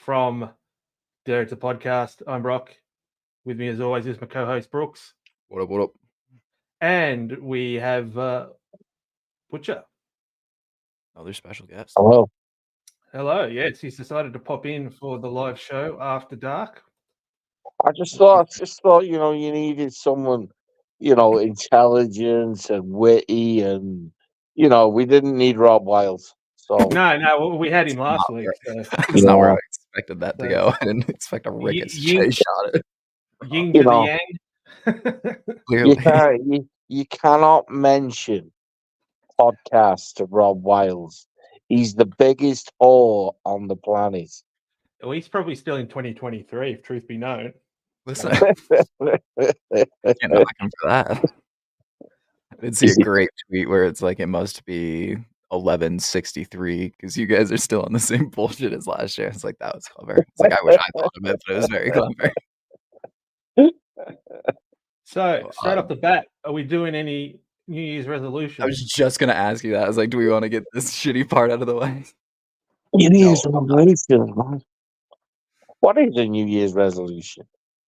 from Dare It's a Podcast. I'm Brock. With me, as always, is my co-host Brooks. What up, what up? And we have Butcher. Another special guest. Hello. Hello. Yes, he's decided to pop in for the live show after dark. I just thought, you needed someone, intelligent and witty, and we didn't need Rob Wiles. So No, we had him last week. So. That's not where I expected that to go. I didn't expect a Ricketts chase shot at Ying to the yang. Clearly. You cannot mention podcast to Rob Wiles. He's the biggest whore on the planet. Well, he's probably still in 2023, if truth be known. Listen, I can't knock him for that. I did see a great tweet where it's like it must be 11:63 because you guys are still on the same bullshit as last year. It's like that was clever. It's like I wish I thought of it, but it was very clever. So straight off the bat, are we doing any New Year's resolutions? I was just gonna ask you that. I was like, do we want to get this shitty part out of the way? New Year's resolution. What is a New Year's resolution?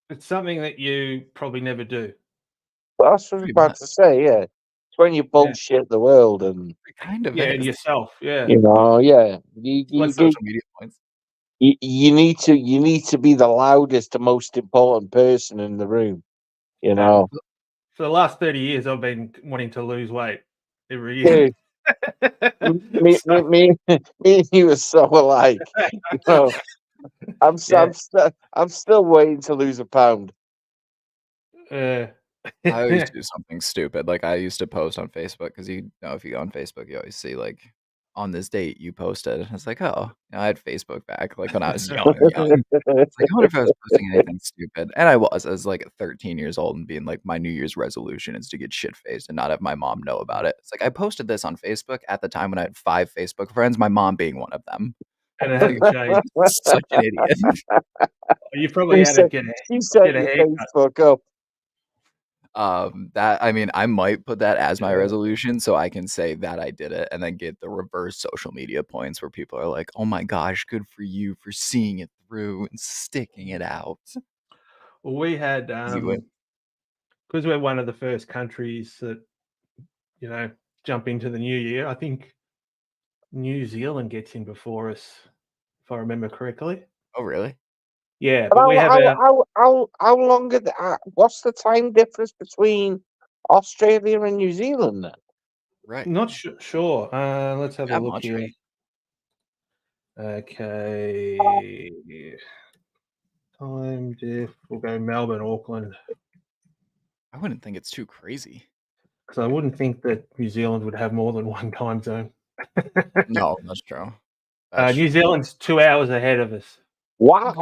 It's something that you probably never do. Well, that's what I was about to say, yeah. It's when you bullshit the world and kind of and yourself, yeah. You social media points. You need to be the loudest and most important person in the room. For the last 30 years, I've been wanting to lose weight every year. me and you are so alike. I'm still waiting to lose a pound. I always do something stupid. Like I used to post on Facebook because if you go on Facebook, you always see like on this date you posted. It's like, oh, I had Facebook back like when I was young. It's like, I wonder if I was posting anything stupid. And I was like 13 years old and being like, my New Year's resolution is to get shit faced and not have my mom know about it. It's like I posted this on Facebook at the time when I had 5 Facebook friends, my mom being one of them. And it hasn't changed. Such an idiot. You probably had to get a Facebook up. I might put that as my resolution so I can say that I did it and then get the reverse social media points where people are like, oh my gosh, good for you for seeing it through and sticking it out. Well, we had because we're one of the first countries that jump into the new year. I think New Zealand gets in before us, if I remember correctly. Oh, really? Yeah, but we have how long? What's the time difference between Australia and New Zealand then? Right. Not sure. Let's have a look here. Okay. Time diff. We'll go Melbourne, Auckland. I wouldn't think it's too crazy. Because I wouldn't think that New Zealand would have more than one time zone. No, that's true. New Zealand's 2 hours ahead of us. Wow.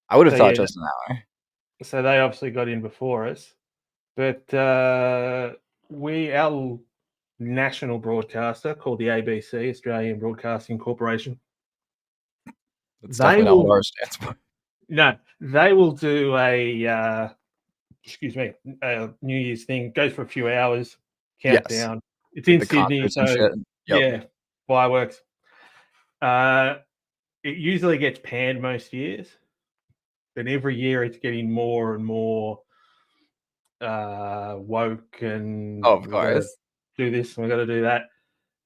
I would have thought just an hour. So they obviously got in before us. But our national broadcaster called the ABC, Australian Broadcasting Corporation. That's definitely not what ours stands for. No, they will do a New Year's thing. Goes for a few hours, countdown. Yes. It's in Sydney, so yeah, fireworks. It usually gets panned most years. But every year it's getting more and more woke and of course do this and we got to do that.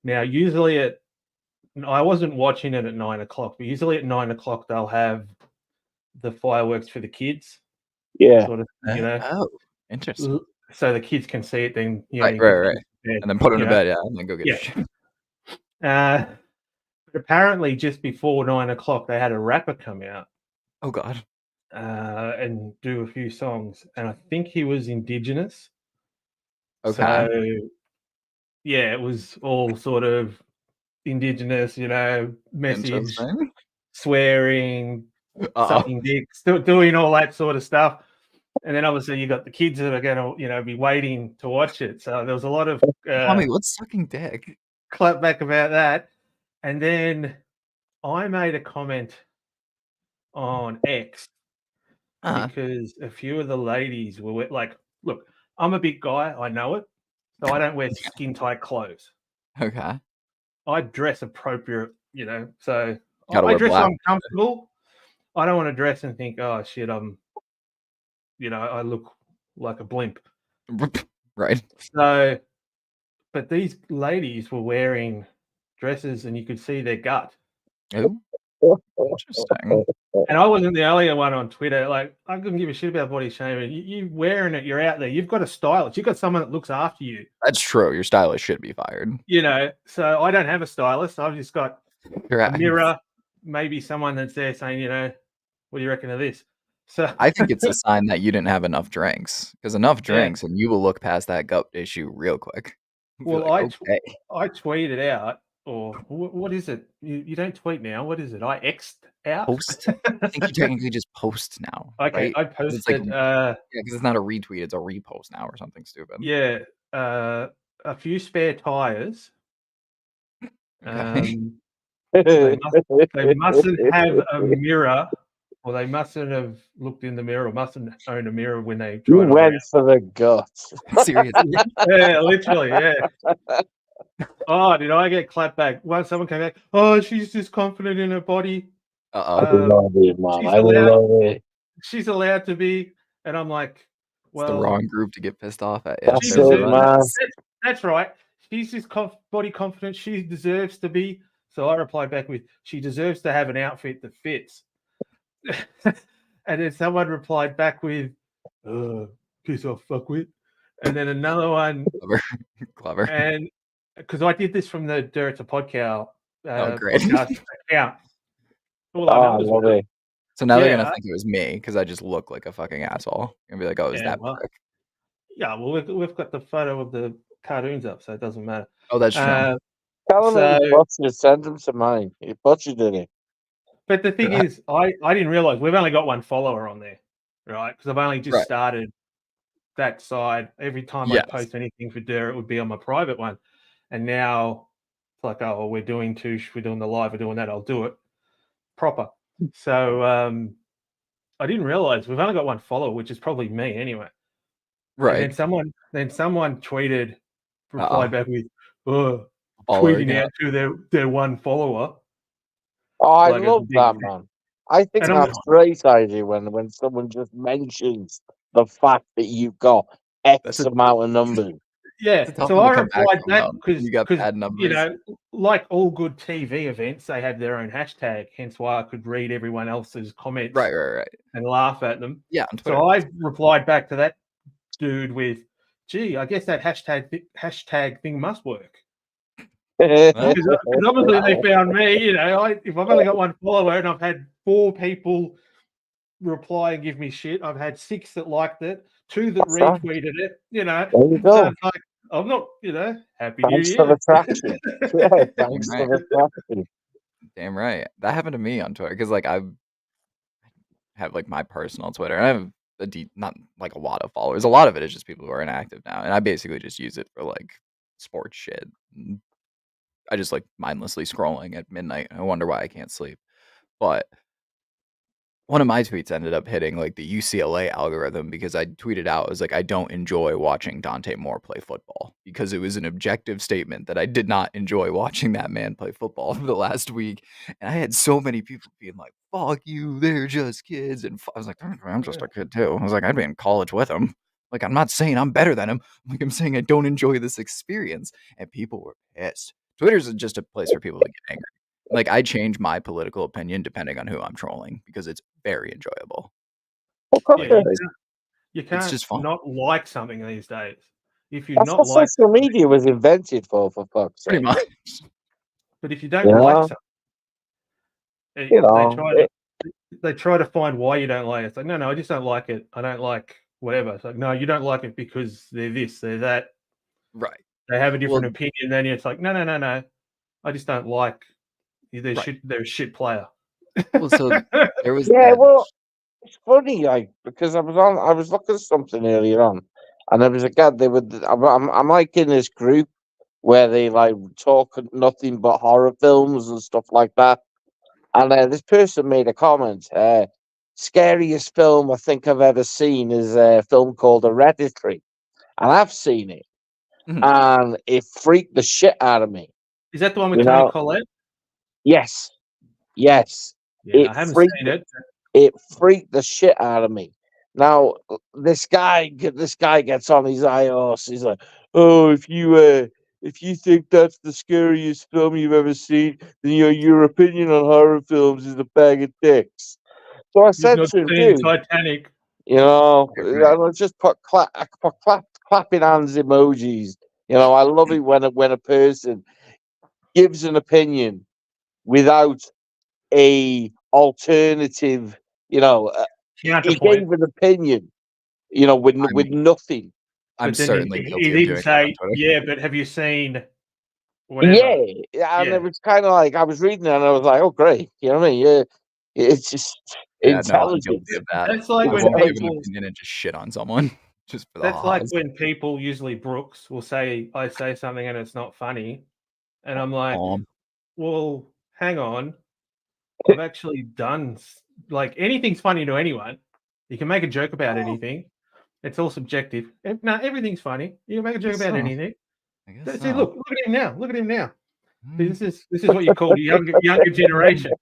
Now, usually I wasn't watching it at 9 o'clock, but usually at 9 o'clock they'll have the fireworks for the kids. Yeah. Sort of, Oh, interesting. So the kids can see it then. Right. And then put it in bed, and then go get shit. But apparently just before 9 o'clock they had a rapper come out. Oh, God. And do a few songs, and I think he was Indigenous. Okay. So, yeah, it was all sort of Indigenous, message, swearing, sucking dicks, doing all that sort of stuff. And then obviously you got the kids that are going to, be waiting to watch it. So there was a lot of what's sucking dick? Clap back about that. And then I made a comment on X. Because a few of the ladies were like, look, I'm a big guy, I know it, so I don't wear skin tight clothes. Okay. I dress appropriate, so I dress uncomfortable, I don't want to dress and think, oh shit, I look like a blimp. Right. So, but these ladies were wearing dresses, and you could see their gut. Ooh, interesting. And I wasn't the only one on Twitter. Like, I couldn't give a shit about body shaming. You wearing it, you're out there. You've got a stylist. You've got someone that looks after you. That's true. Your stylist should be fired. So I don't have a stylist. I've just got a mirror, maybe someone that's there saying, what do you reckon of this? So I think it's a sign that you didn't have enough drinks, because enough drinks and you will look past that gut issue real quick. Well, like, I tweeted out, or what is it? You don't tweet now. What is it? I X'd out? Post? I think you technically just post now. Okay, right? I posted. Because it's not a retweet, it's a repost now or something stupid. Yeah, a few spare tires. Okay. They mustn't have a mirror, or they mustn't have looked in the mirror, or mustn't own a mirror when they tried. You went for the guts. Seriously? Yeah, literally, yeah. Oh, did I get clapped back? Once someone came back, oh, she's just confident in her body. I love it, man. I love it. She's allowed to be, and I'm like, well, it's the wrong group to get pissed off at. That's it, man. That's right. She's just body confident. She deserves to be. So I replied back with, she deserves to have an outfit that fits. And then someone replied back with, piss off, fuckwit. And then another one. Clever. And because I did this from the Dirt to Podcast great. account. I love it. So now they're gonna think it was me because I just look like a fucking asshole and be like, "Oh, is that prick?" Yeah, well, we've got the photo of the cartoons up, so it doesn't matter. Oh, that's true. Tell him he butchered, send him to mine. He butchered it. But the thing is, I didn't realize we've only got one follower on there, right? Because I've only just started that side. Every time I post anything for Dirt, it would be on my private one, and now it's like, oh, we're doing Touche, we're doing the live, we're doing that. I'll do it proper. So I didn't realize we've only got one follower, which is probably me anyway. Right. And then someone replied back with, tweeting out to their one follower. Oh, I love that, man. I think that's great idea when someone just mentions the fact that you've got X amount of numbers. Yeah, so I replied that because you got bad numbers. Like all good TV events, they have their own hashtag. Hence why I could read everyone else's comments, right, and laugh at them. Yeah, so I replied back to that dude with, "Gee, I guess that hashtag thing must work." Because obviously they found me. If I've only got one follower and I've had 4 people reply and give me shit, I've had 6 that liked it, 2 that retweeted it. There you go. So it's like, I'm not, happy New Year. Thanks for the traction. Thanks for the traction. Damn right. That happened to me on Twitter because I have my personal Twitter. I have not a lot of followers. A lot of it is just people who are inactive now, and I basically just use it for sports shit. I just mindlessly scrolling at midnight. I wonder why I can't sleep. But one of my tweets ended up hitting the UCLA algorithm because I tweeted out, I was like, I don't enjoy watching Dante Moore play football, because it was an objective statement that I did not enjoy watching that man play football for the last week. And I had so many people being like, fuck you, they're just kids. And I was like, I'm just a kid too. I was like, I'd be in college with him. I'm not saying I'm better than him. I'm saying I don't enjoy this experience. And people were pissed. Twitter's just a place for people to get angry. I change my political opinion depending on who I'm trolling because it's very enjoyable. You can't it's just fun. Not like something these days. If you That's not what like social media was invented for fuck's sake. Pretty much. But if you don't like something, they try to find why you don't like it. It's like, no, I just don't like it. I don't like whatever. It's like, no, you don't like it because they're this, they're that. Right. They have a different opinion than you. It's like, no. I just don't like. They're a shit player. Well, so there was. Well, it's funny, because I was looking at something earlier on, and there was a guy. I'm in this group where they talk nothing but horror films and stuff like that. And this person made a comment. Scariest film I think I've ever seen is a film called Hereditary, and I've seen it. Mm-hmm. And it freaked the shit out of me. Is that the one with Toni Collette? Yes. Yeah, I haven't seen it. it freaked the shit out of me. Now this guy gets on his high horse. He's like, "Oh, if you think that's the scariest film you've ever seen, then your opinion on horror films is a bag of dicks." So I You've said not to him, seen "Dude, Titanic. I just put clapping hands emojis. I love it when a person gives an opinion without a alternative. He Counterpoint. gave an opinion. With I with mean, nothing. I'm But then certainly he guilty of didn't doing that on say, Twitter. yeah, but have you seen whatever? Yeah, and Yeah. it was kind of like I was reading it and I was like, "Oh, great!" You know what I mean? Yeah, it's just Yeah, no, I'm intelligence. guilty of that. That's like I when won't give an people. opinion and just shit on someone just for the That's like ha's. when people, usually Brooks, will say I say something and it's not funny, and I'm like, well, hang on, I've actually done like anything's funny to anyone. You can make a joke about anything. It's all subjective. No, everything's funny. You can make a joke about anything. I guess See, so. look at him now. Look at him now. This is what you call the younger generation.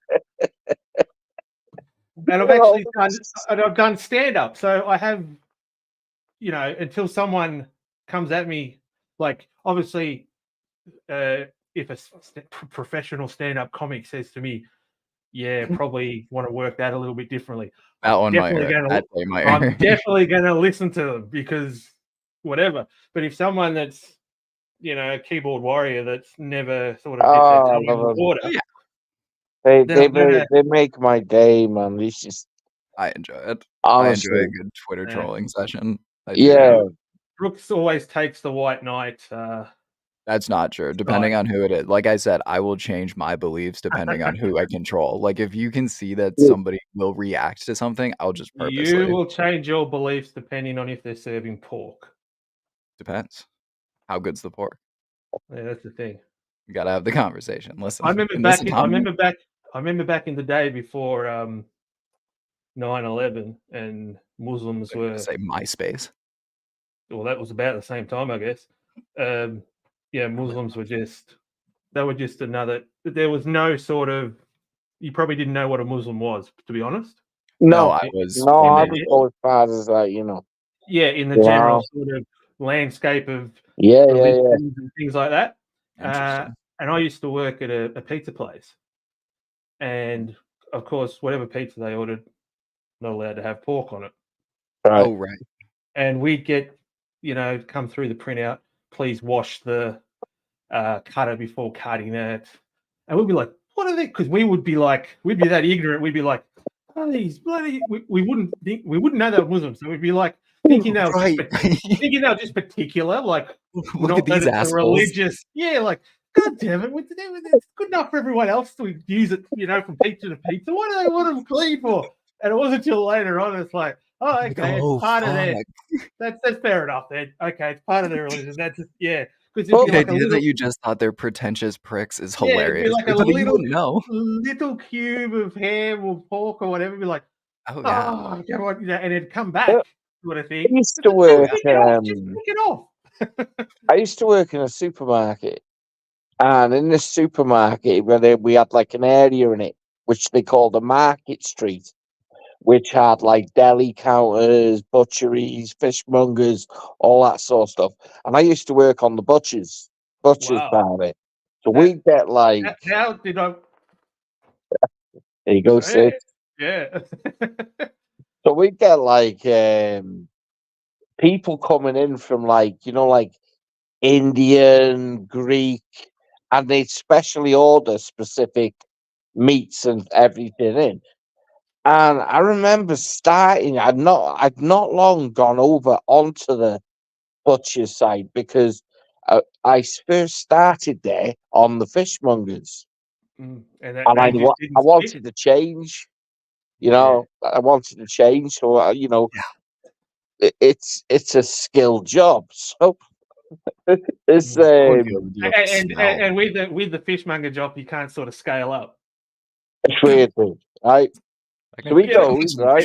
And I've done stand up, so I have, until someone comes at me, like obviously, if a professional stand up comic says to me, "Yeah, probably want to work that a little bit differently," That one might definitely hurt. That day might I'm hurt. definitely going to listen to them because whatever. But if someone that's a keyboard warrior that's never sort of dipped their Oh, I toe in love the them. water, They then I'm gonna. they make my day, man. It's just I enjoy it. I enjoy honestly, a good Twitter trolling session. yeah. Brooks always takes the white knight. That's not true. Depending on who it is. Like I said, I will change my beliefs depending on who I control. Like if you can see that somebody will react to something, I'll just You purposely. will change your beliefs depending on if they're serving pork. Depends. How good's the pork? Yeah, that's the thing. You gotta have the conversation. Listen, I remember back in the day before 9/11 and Muslims were say MySpace. Well, that was about the same time, I guess. Muslims were just another. There was no sort of. You probably didn't know what a Muslim was, to be honest. No, I was. I would go as far as that. Yeah, in the general sort of landscape of religions and things like that. And I used to work at a pizza place, and of course, whatever pizza they ordered, not allowed to have pork on it. Right. Oh, right. And we'd get, come through the printout. Please wash the cutter before cutting it. And we'd be like, what are they? Because we would be that ignorant. We'd be like, oh, these bloody. We wouldn't know they were Muslims. So we'd be like thinking they were just particular, like look at these assholes. Religious. Yeah, like God damn it, it's good enough for everyone else to use it, from pizza to pizza. What do they want them clean for? And it wasn't until later on it's like, oh, okay, it's part of their. That's fair enough. Then okay, it's part of their religion. That's yeah. The idea that you just thought they're pretentious pricks is hilarious. Yeah, it'd be like little cube of ham or pork or whatever. Be like, oh yeah, and it'd come back. Sort of thing. I used to work. Just pick it off. I used to work in a supermarket, and in this supermarket, where we had like an area in it which they called a market street, which had like deli counters, butcheries, fishmongers, all that sort of stuff. And I used to work on the butchers part of it. So we get like. How did I? There you go, Sid. Yeah. So we get like people coming in from like Indian, Greek, and they specially order specific meats and everything in. And I remember starting. I'd not long gone over onto the butcher side because I first started there on the fishmongers, and I wanted to change. I wanted to change. So it's a skilled job. So it's and with the fishmonger job, you can't sort of scale up. It's weird, right? So we go, right?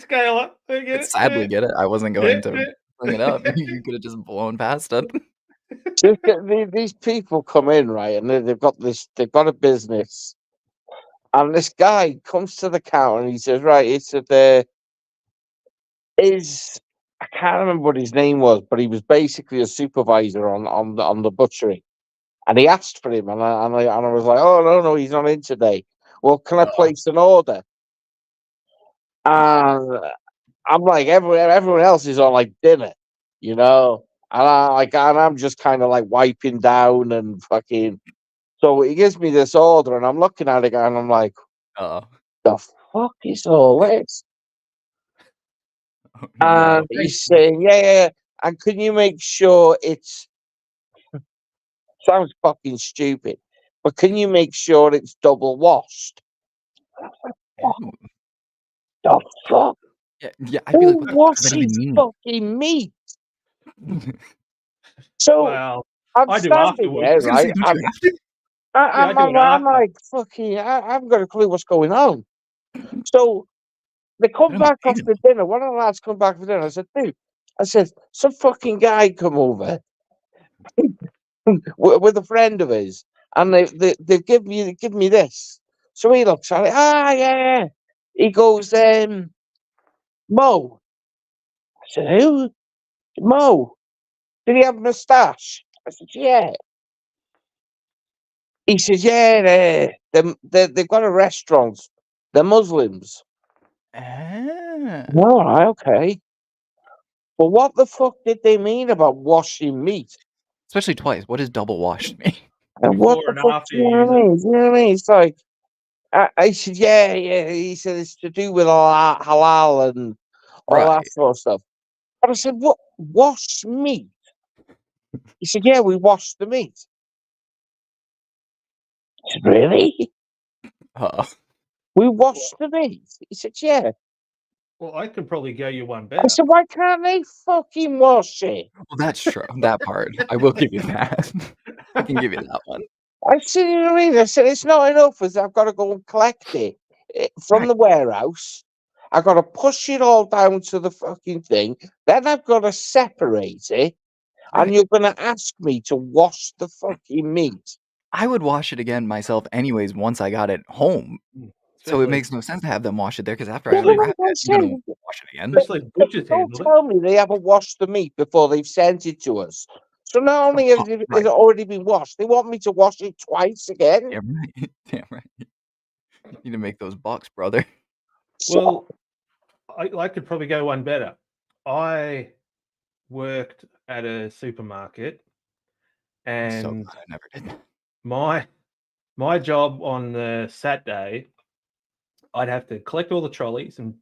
Scale up. Sadly, get it. I wasn't going to bring it up. You could have just blown past it. These people come in, right, and they've got a business, And this guy comes to the counter and he says, "Right, it's the is I can't remember what his name was, but he was basically a supervisor on the butchery." And he asked for him, and I was like, "Oh no, he's not in today." Well, can I place an order? And I'm like, everyone else is on like dinner, you know, and I'm just kind of like wiping down and fucking. So he gives me this order, and I'm looking at it, and I'm like, Oh. "The fuck is all this?" Oh, And no. he's saying, "Yeah, and can you make sure it's sounds fucking stupid, but can you make sure it's double washed?" Ooh. The fuck? Yeah, I'd be like, Who what does that even washes mean? fucking meat? So Well, I'm I do standing afterwards. I there, was gonna say, right? don't you have to? Yeah, I do it I'm after. like, fucking, I haven't got a clue what's going on. So they come I don't back hate after dinner. One of the lads come back for dinner. I said, "Dude," I said, "some fucking guy come over with a friend of his, and they give me this." So he looks at it. "Ah, yeah." He goes, "Mo." I said, "Who? Mo? Did he have a moustache?" I said, "Yeah." He says, "Yeah, they've got a restaurant. They're Muslims." Ah. All right, okay. But what the fuck did they mean about washing meat? Especially twice. What does double washed mean? And what Before the and fuck after do you you know use what I it. mean? Do you know what I mean? It's like, I said, yeah. He said, it's to do with halal and all that Right. sort of stuff. But I said, what? Wash meat? He said, yeah, we wash the meat. I said, really? Oh. We wash the meat? He said, yeah. Well, I could probably go you one I better. said, why can't they fucking wash it? Well, that's true. That part. I will give you that. I can give you that one. I said, you know what I mean? I said, it's not enough as I've got to go and collect it from Right. the warehouse. I've got to push it all down to the fucking thing. Then I've got to separate it. And Right. you're going to ask me to wash the fucking meat. I would wash it again myself anyways once I got it home. So it Especially, makes no sense to have them wash it there because after I Yeah, but especially, unwrap like I it, I'm gonna said, wash it again. especially butchers don't handled it. tell me they haven't washed the meat before they've sent it to us. So not only has it Right. already been washed, they want me to wash it twice again. Damn right. Damn right. You need to make those bucks, brother. Well, I could probably go one better. I worked at a supermarket, I'm so and glad I never did that. my job on the Saturday, I'd have to collect all the trolleys and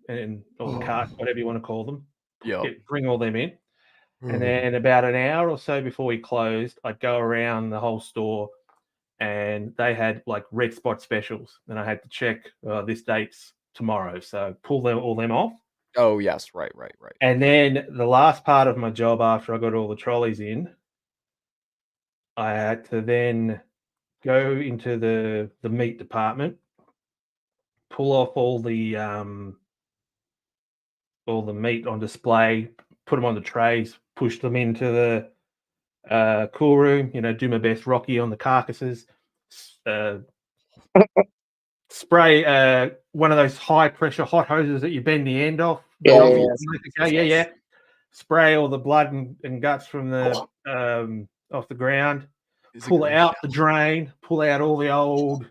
or the carts, whatever you want to call them, Yo. bring all them in. And then about an hour or so before we closed, I'd go around the whole store, and they had like red spot specials. And I had to check this date's tomorrow, so pull all them off. Oh yes, right. And then the last part of my job after I got all the trolleys in, I had to then go into the meat department, pull off all the meat on display, put them on the trays, push them into the cool room. You know, do my best Rocky on the carcasses. Spray one of those high pressure hot hoses that you bend the end off. The Yeah, nozzle. yeah. Yeah. Spray all the blood and guts from the off the ground. Pull out the drain. Pull out all the old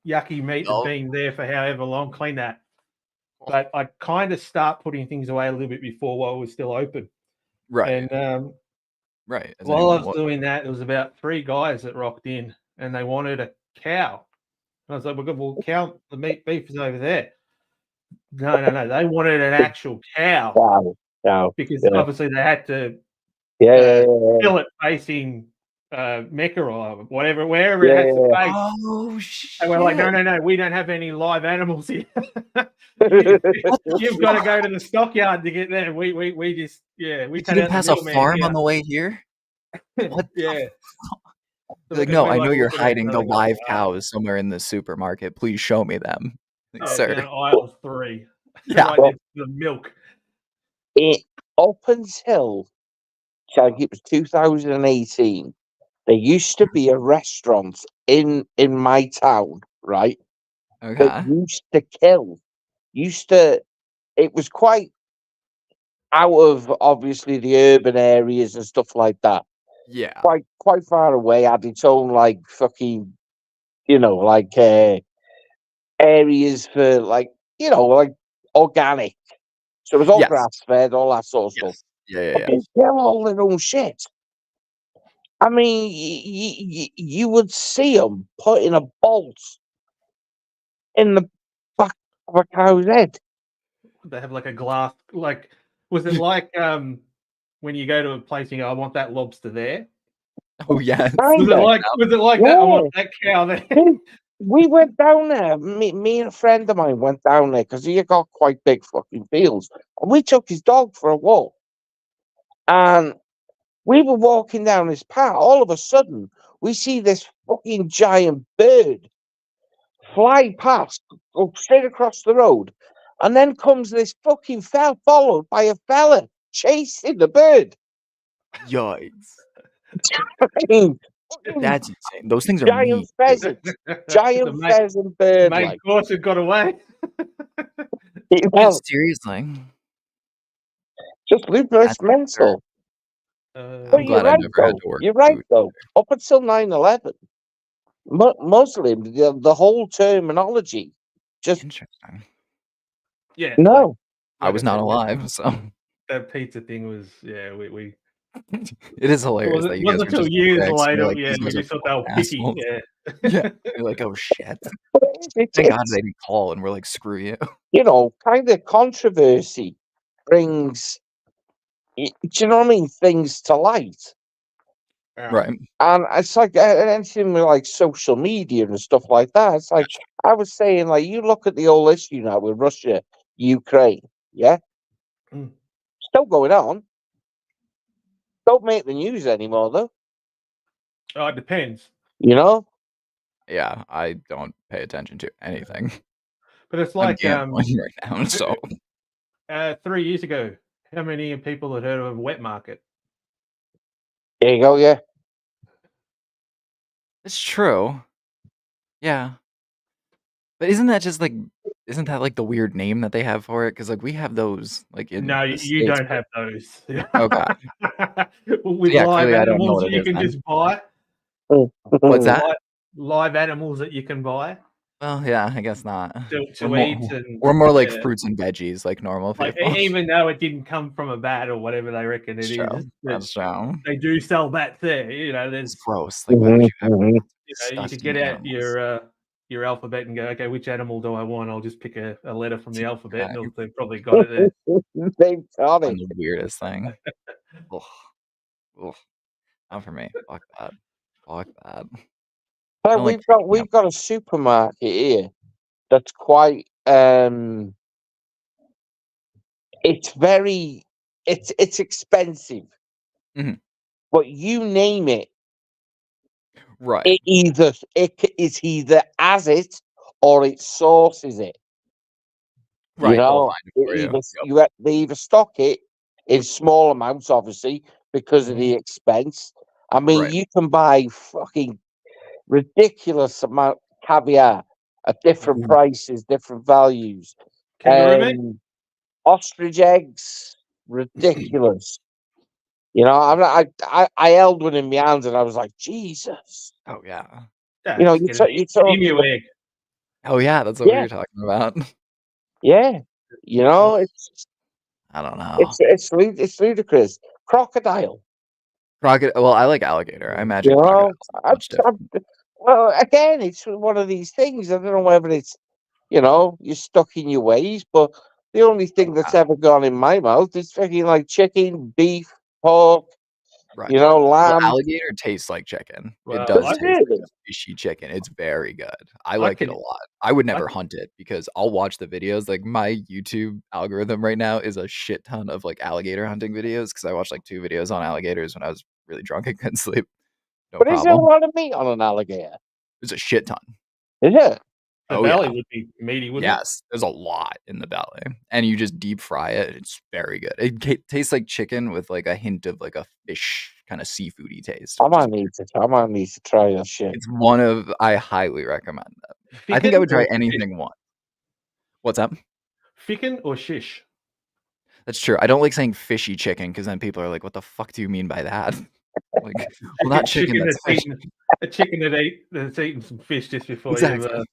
yucky meat that's been there for however long. Clean that. But I kind of start putting things away a little bit before while it was still open. Right. And right. while I was doing that, there was about 3 guys that rocked in, and they wanted a cow. And I was like, well, cow, the beef is over there. No. They wanted an actual cow. Wow. Because obviously they had to kill it facing Mecca or whatever, wherever it has to face. Oh shit! And we're like, no, we don't have any live animals here. You've got to go to the stockyard to get there. We just we didn't pass a farm on the way here. What? Yeah. Like, no, I know you're hiding the live cows somewhere in the supermarket. Please show me them, sir. Down aisle 3. Yeah. Right next to the milk. Up until I think it was 2018, there used to be a restaurant in my town, right? that used to kill. It was quite out of obviously the urban areas and stuff like that. Yeah. Quite far away, had its own like fucking, like areas for like, like organic. So it was all Yes. grass fed, all that sort of stuff. Yeah. But they kill all their own shit. I mean, you would see them putting a bolt in the back of a cow's head. They have like a glass, like, was it like when you go to a place and you go, I want that lobster there? Oh yeah. Was it like that? I want that cow there. We went down there. Me and a friend of mine went down there because he got quite big fucking fields, and we took his dog for a walk. And we were walking down this path. All of a sudden, we see this fucking giant bird fly past, go straight across the road, and then comes this fucking fella followed by a fella chasing the bird. Yikes! I mean, That's insane. Those things are giant pheasant, giant pheasant bird. Of course, it got away. Seriously, just Lupus mental. But you're right, though. You're right, though. Up until 9/11, Muslim, the whole terminology just interesting. Yeah. No, I was not alive, so that pizza thing was we. It is hilarious that you guys wasn't until years later, like, when you thought they were picky. Yeah, you're like, oh shit. Thank God they didn't call, and we're like, screw you. Kind of controversy brings, do you know what I mean? Things to light. Right. And it's like anything with like social media and stuff like that. It's like I was saying, like, you look at the whole issue now with Russia, Ukraine, yeah? Still going on. Don't make the news anymore, though. Oh, it depends. Yeah, I don't pay attention to anything. But it's like right now, so 3 years ago, how many people had heard of a wet market? There you go, yeah. It's true. Yeah. But isn't that like the weird name that they have for it? Because like we have those like in No, you don't have those. Okay. With live animals that you can just buy. What's that? Live animals that you can buy. Well, yeah, I guess not. To eat, we're more like fruits and veggies, like normal people. Like, even though it didn't come from a bat or whatever they reckon it is, that's true. They do sell bats there. There's gross. Like, why would you have you could get out your alphabet and go, okay, which animal do I want? I'll just pick a letter from the alphabet, and they've probably got it there. They've got it. The weirdest thing. Not for me. Fuck that. But we've got a supermarket here that's quite it's expensive. But you name it, right? It is either as it or it sources it. Right. They either stock it in small amounts, obviously, because of the expense. I mean, you can buy fucking ridiculous amount of caviar at different prices, different values. Ostrich eggs, ridiculous. I held one in my hands and I was like, Jesus. Oh yeah. You talking egg. Oh yeah, that's what we were talking about. Yeah, it's. I don't know. It's ludicrous. Crocodile. Well, I like alligator. I imagine. Well, again, it's one of these things. I don't know whether it's, you're stuck in your ways, but the only thing that's ever gone in my mouth is fucking like chicken, beef, pork, lamb. Well, alligator tastes like chicken. It does taste like fishy chicken. It's very good. I like it a lot. I would never hunt it because I'll watch the videos. Like my YouTube algorithm right now is a shit ton of like alligator hunting videos because I watched like 2 videos on alligators when I was really drunk and couldn't sleep. But is there a lot of meat on an alligator? There's a shit ton. Is it? The belly would be meaty, wouldn't it? Yes, there's a lot in the belly. And you just deep fry it. It's very good. It tastes like chicken with like a hint of like a fish kind of seafoody taste. I might need to try that shit. It's one of I highly recommend that. I think I would try anything once. What's up? Ficken or shish? That's true. I don't like saying fishy chicken because then people are like, "What the fuck do you mean by that?" Like, well, not chicken. That's fish. A chicken that's eaten some fish just before exactly.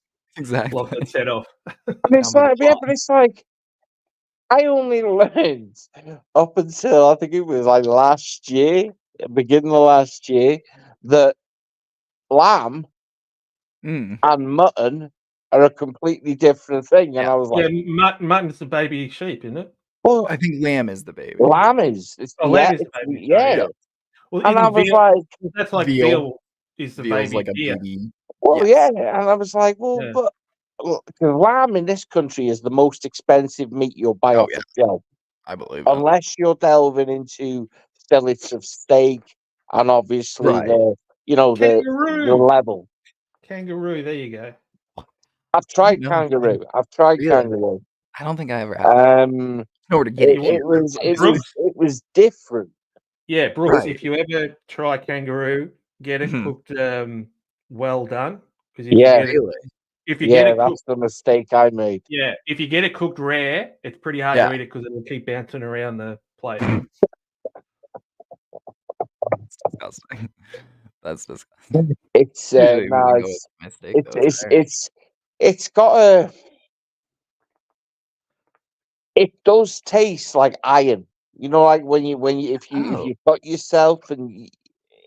Lock its head off. And it's like, yeah, but it's like I only learned up until I think it was like last year, beginning of last year, that lamb and mutton are a completely different thing. And I was like, mutton's the baby sheep, isn't it? Well, I think lamb is the baby. Lamb is. Lamb is the baby. Yeah. Well, and I was like, that's like veal is the baby. Like a baby. Well, yeah. And I was like, well, but lamb in this country is the most expensive meat you'll buy off the shelf. I believe unless you're delving into fillets of steak and obviously the level. Kangaroo, there you go. I've tried kangaroo. Kangaroo. I don't think I ever have. Nowhere to get it. It was different. Yeah, Brooks, if you ever try kangaroo, get it cooked well done. Because if you get it cooked, that's the mistake I made. Yeah, if you get it cooked rare, it's pretty hard to eat it because it will keep bouncing around the plate. That's disgusting. That's disgusting. It's got a. It does taste like iron. You know, like if you cut yourself and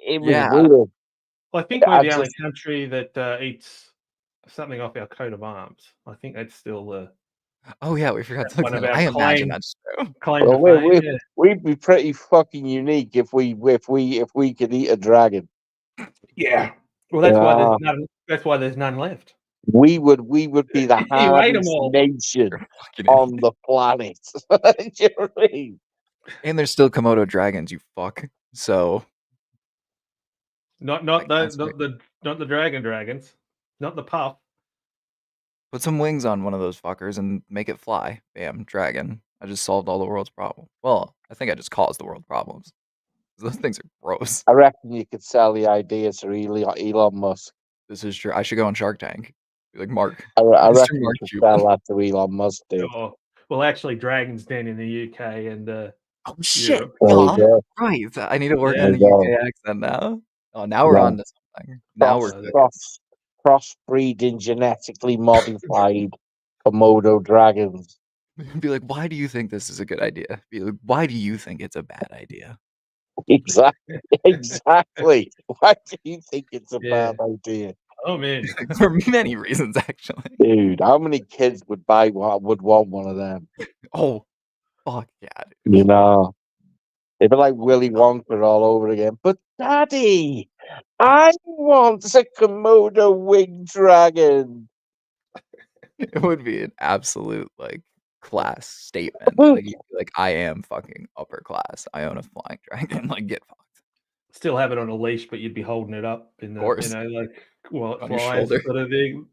it was weird. Well, I think we're the only country that eats something off our coat of arms. I think that's still the. Oh yeah, we forgot to look at that. I imagine that's true. Well, we'd be pretty fucking unique if we could eat a dragon. Yeah. Well, that's why there's none left. We would be the hardest nation on the planet. Do you know what I mean? And there's still Komodo dragons, you fuck. So not the dragons, not the puff. Put some wings on one of those fuckers and make it fly. Bam, dragon. I just solved all the world's problems. Well, I think I just caused the world's problems. Those things are gross. I reckon you could sell the idea to Elon Musk. This is true. I should go on Shark Tank. Be like, Mark. I reckon you could sell that to Elon Musk, dude. Well, actually, Dragon's Den in the UK and oh shit! Right. I need to work on the UK accent now. Oh, now we're on to something. Now we're crossbreeding genetically modified Komodo dragons. Be like, why do you think this is a good idea? Be like, why do you think it's a bad idea? Exactly. Why do you think it's a bad idea? Oh man, for many reasons, actually. Dude, how many kids would want one of them? Oh, fuck yeah, dude. You know, it'd be like Willy Wonka all over again. But Daddy, I want a Komodo winged dragon. It would be an absolute class statement. Like I am fucking upper class. I own a flying dragon. Like get fucked. Still have it on a leash, but you'd be holding it up in the, on your shoulder. Sort of thing.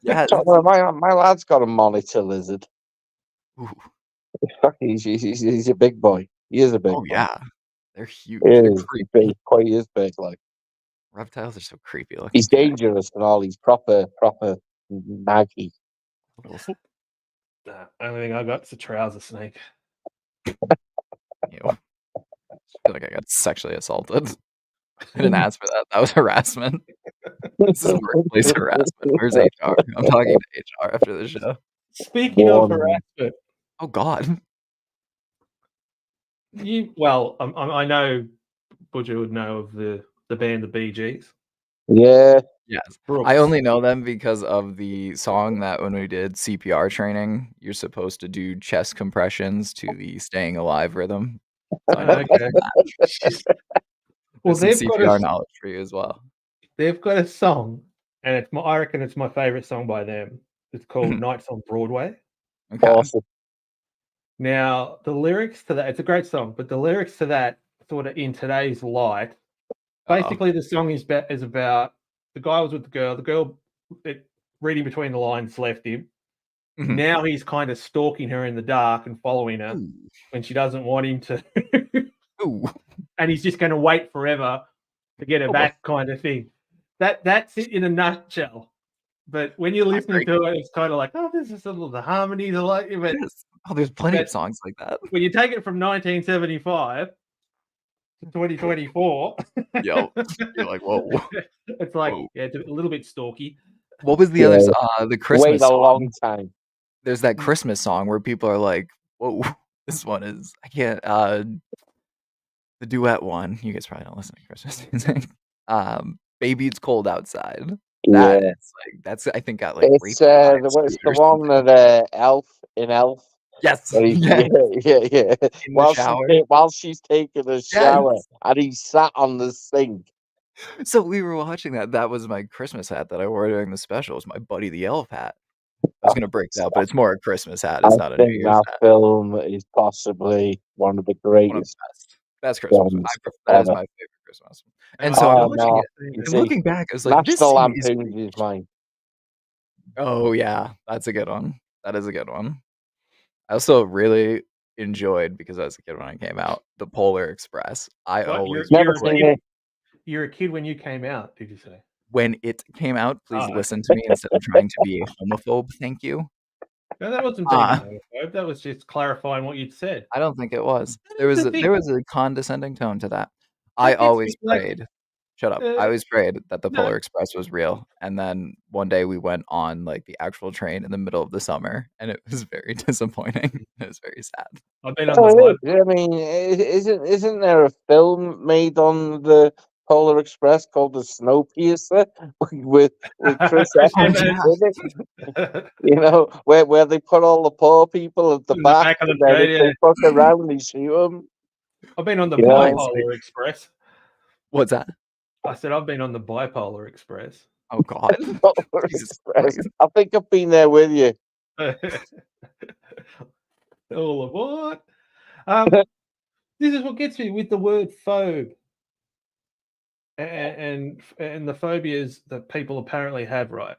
Yeah, my lad's got a monitor lizard. Ooh. He's a big boy. He is a big boy. Yeah, they're huge. They're creepy. He is big. Like reptiles are so creepy. He's dangerous and all. He's proper naggy. Only thing I got is a trouser snake. Ew. I feel like I got sexually assaulted. I didn't ask for that. That was harassment. This is workplace harassment. Where's HR? I'm talking to HR after the show. Speaking of harassment. Oh God. I know Butcher would know of the band the Bee Gees. Yeah. Yes. I only know them because of the song that when we did CPR training, you're supposed to do chest compressions to the Staying Alive rhythm. So I know well, they've CPR got knowledge for you as well. They've got a song, and I reckon it's my favorite song by them. It's called Nights on Broadway. Okay. Awesome. Now, the lyrics to that, it's a great song, but the lyrics to that sort of in today's light, basically the song is about the guy was with the girl reading between the lines left him. Mm-hmm. Now he's kind of stalking her in the dark and following her when she doesn't want him to. and he's just going to wait forever to get her back, kind of thing. That's it in a nutshell. But when you're listening to it, it's kind of like, oh, this is a little the harmonies are like. But, there's plenty of songs like that. When you take it from 1975 to 2024, you're like, whoa. It's like, it's a little bit stalky. What was the other? The Christmas. Wait a long time. There's that Christmas song where people are like, whoa, this one is. I can't. The duet one. You guys probably don't listen to Christmas music. Baby, It's Cold Outside. That's I think got like. It's the one that Elf. Yes. Yeah. While she's taking a shower, and he sat on the sink. So we were watching that. That was my Christmas hat that I wore during the special. It was my Buddy the Elf hat. I was gonna break that, but it's more a Christmas hat. It's not a New Year's hat. That film is possibly one of the greatest. That's Christmas. That is my favorite Christmas. And so I'm watching it, and looking back, I was like, National Lampoon is mine. Oh yeah, that's a good one. That is a good one. I also really enjoyed, because I was a kid when I came out, the Polar Express. You're a kid when you came out, did you say? When it came out, please listen to me instead of trying to be a homophobe. Thank you. No, that wasn't being homophobe. That was just clarifying what you'd said. I don't think it was. There was a condescending tone to that. I always prayed. Shut up. I always prayed that the Polar Express was real. And then one day we went on like the actual train in the middle of the summer, and it was very disappointing. It was very sad. I've been on I mean, isn't there a film made on the Polar Express called The Snowpiercer with Chris Evans in it? You know, where they put all the poor people at the back of the and then they fuck around and shoot them. I've been on the Bipolar Express. What's that? I said I've been on the Bipolar Express. Oh God! Express. I think I've been there with you. All aboard! This is what gets me with the word phobe, and the phobias that people apparently have. Right?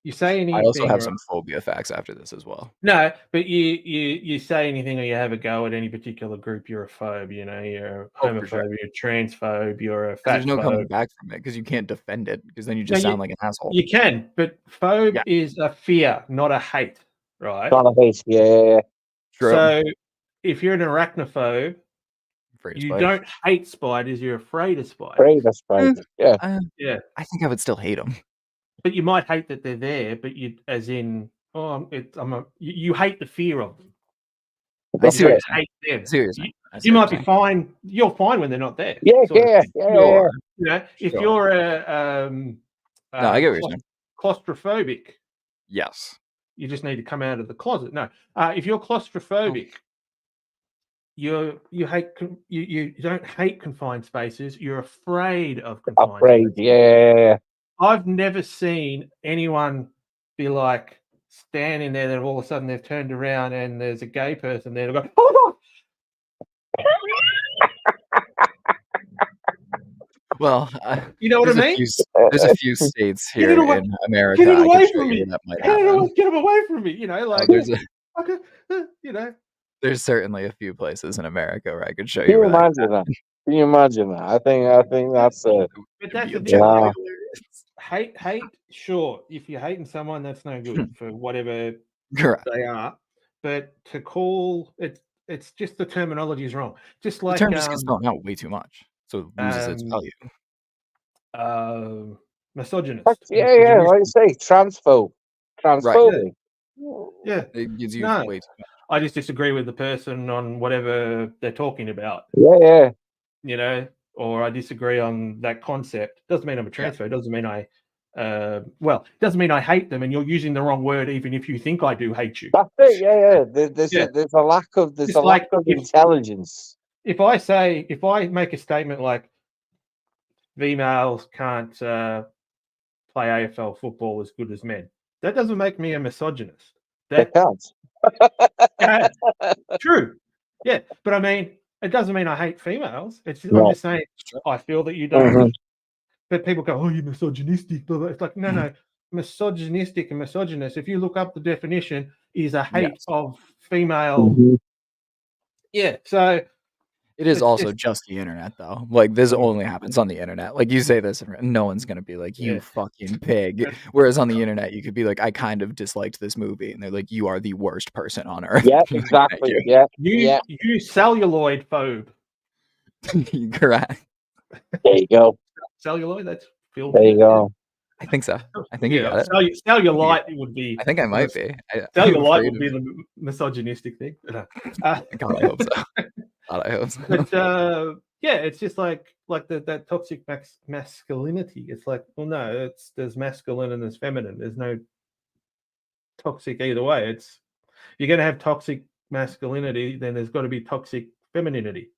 You say anything. I also have some phobia facts after this as well. No, but you say anything or you have a go at any particular group, you're a phobe. You know, you're a homophobe, you're a transphobe, you're a fat. There's no coming back from it because you can't defend it, because then you just sound like an asshole. You can, but phobe is a fear, not a hate, right? Not a hate, yeah. True. So if you're an arachnophobe, you don't hate spiders, you're afraid of spiders. Afraid of spiders, yeah. I think I would still hate them. But you might hate that they're there, but you, as in, you hate the fear of them. I seriously hate them. Seriously, you might be fine. You're fine when they're not there. Yeah. You know, if you're a no, I get what you're saying. Claustrophobic. Yes. You just need to come out of the closet. No, if you're claustrophobic, you don't hate confined spaces. You're afraid of confined spaces. Yeah. I've never seen anyone be like standing there, then all of a sudden they've turned around and there's a gay person there. They'll go, oh my God. Well, you know what I mean? There's a few states here in America. Get it away from me! That might happen. Get them away from me! You know, like you know. There's certainly a few places in America where I could show Can you. Can you imagine that? I think that's But that's the thing. Hate, sure. If you're hating someone, that's no good for whatever they are. But to call it's just the terminology is wrong. Just like the term just gets thrown out way too much, so it loses its value. Misogynist. Yeah. Like you say, transphobe. Transphobic. Right. Yeah. It gives you way too much. I just disagree with the person on whatever they're talking about. Yeah. You know, or I disagree on that concept. Doesn't mean I'm a transphobe. Doesn't mean doesn't mean I hate them, and you're using the wrong word even if you think I do hate you. That's it, yeah. There's a lack of intelligence. If I make a statement like females can't play AFL football as good as men, that doesn't make me a misogynist. They can't. True. Yeah. But I mean, it doesn't mean I hate females. I'm just saying I feel that you don't. Mm-hmm. But people go, oh, you're misogynistic. Blah, blah. It's like, no. Misogynistic and misogynist, if you look up the definition, is a hate of female. Mm-hmm. Yeah. So It is also just the internet, though. Like, this only happens on the internet. Like, you say this, and no one's gonna be like, "You fucking pig." Whereas on the internet, you could be like, "I kind of disliked this movie," and they're like, "You are the worst person on earth." Yeah, exactly. Yeah, you celluloid phobe. Correct. There you go. Celluloid. That's Phil. There you go. I think so. I think you got it. Cellulite would be. I think I might be. Cellulite would be the misogynistic thing. God, I hope so. God, I hope so. But yeah, it's just like that toxic masculinity. It's like, well, no, there's masculine and there's feminine. There's no toxic either way. It's you're going to have toxic masculinity, then there's got to be toxic femininity.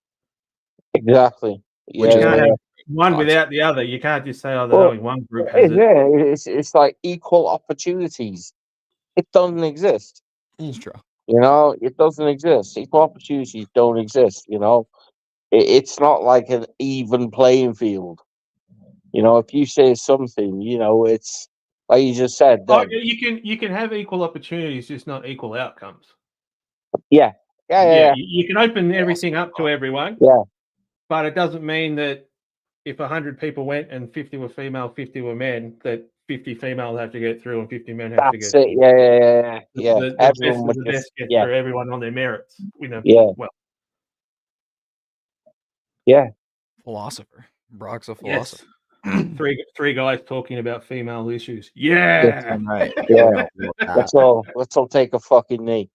Exactly. You can't have one without the other. You can't just say, "Oh, there's only one group has it." Yeah, it's like equal opportunities. It doesn't exist. It's true. You know, it doesn't exist. Equal opportunities don't exist. You know, it's not like an even playing field. You know, if you say something, you know, it's like you just said. You can have equal opportunities, just not equal outcomes. Yeah. You can open everything up to everyone. Yeah. But it doesn't mean that if 100 people went and 50 were female, 50 were men, that 50 females have to get through and 50 men have to get through. Yeah. The best gets through, everyone on their merits. Well. Yeah. Philosopher. Brock's a philosopher. Yes. Three guys talking about female issues. Yeah. Right. Yeah. Let's all take a fucking knee.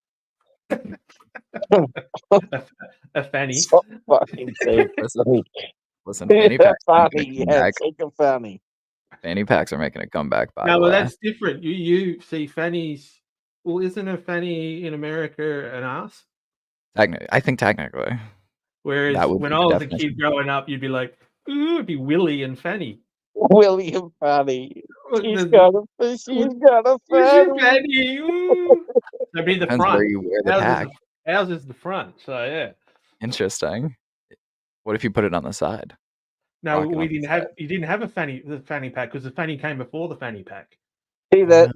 A fanny. So fucking safe. Listen, fanny packs. Take a fanny. Fanny packs are making a comeback. Well, that's different. You see fannies. Well, isn't a fanny in America an ass? I think technically. Whereas when I was a kid growing up, you'd be like, "Ooh, it'd be Willie and Fanny." Willie and Fanny. She's got a fanny. That'd be the front. Where you wear the pack. Ours is the front, so yeah. Interesting. What if you put it on the side? No, we didn't have. You didn't have the fanny pack because the fanny came before the fanny pack. See the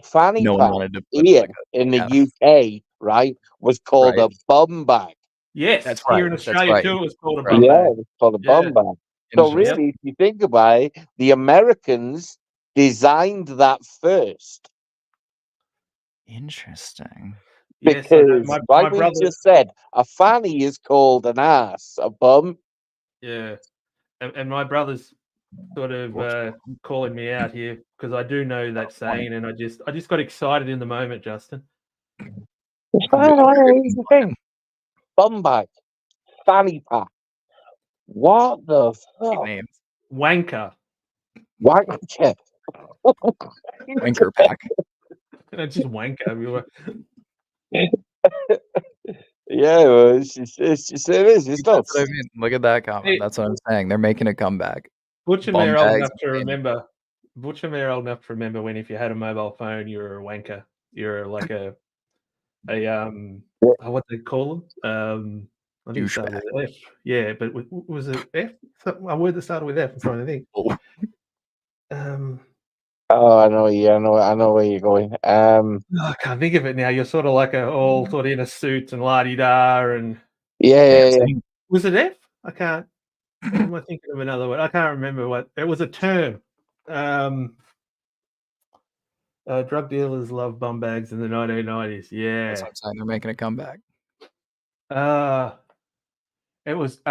fanny pack here in the UK, right, was called a bum bag. Yes, that's here in Australia too, it was called a bum bag. Yeah, it was called a bum bag. So really, if you think about it, the Americans designed that first. Interesting. Because, like we just said, a fanny is called an ass, a bum. Yeah, and my brother's sort of calling me out here because I do know that saying, and I just got excited in the moment, Justin. Here's the thing: bum bag, fanny pack. What the fuck? Wanker. Wanker. Wanker pack. Just wanker everywhere. Yeah, well, it is. It's not. That's what I mean. Look at that comment. That's what I'm saying. They're making a comeback. Butcher Mayor old enough to remember. Butcher Mayor old enough to remember when if you had a mobile phone, you were a wanker. You're like a what they call them? I think it started with F. Yeah, but was it F? A word that started with F. I'm trying to think. Oh, I know. Yeah, I know where you're going. I can't think of it now. You're sort of like all sort of in a suit and la-di-da and yeah. Was it F? I can't. Am I thinking of another word? I can't remember what it was. A term. Drug dealers love bum bags in the 1990s. Yeah, that's what I'm saying. They're making a comeback. It was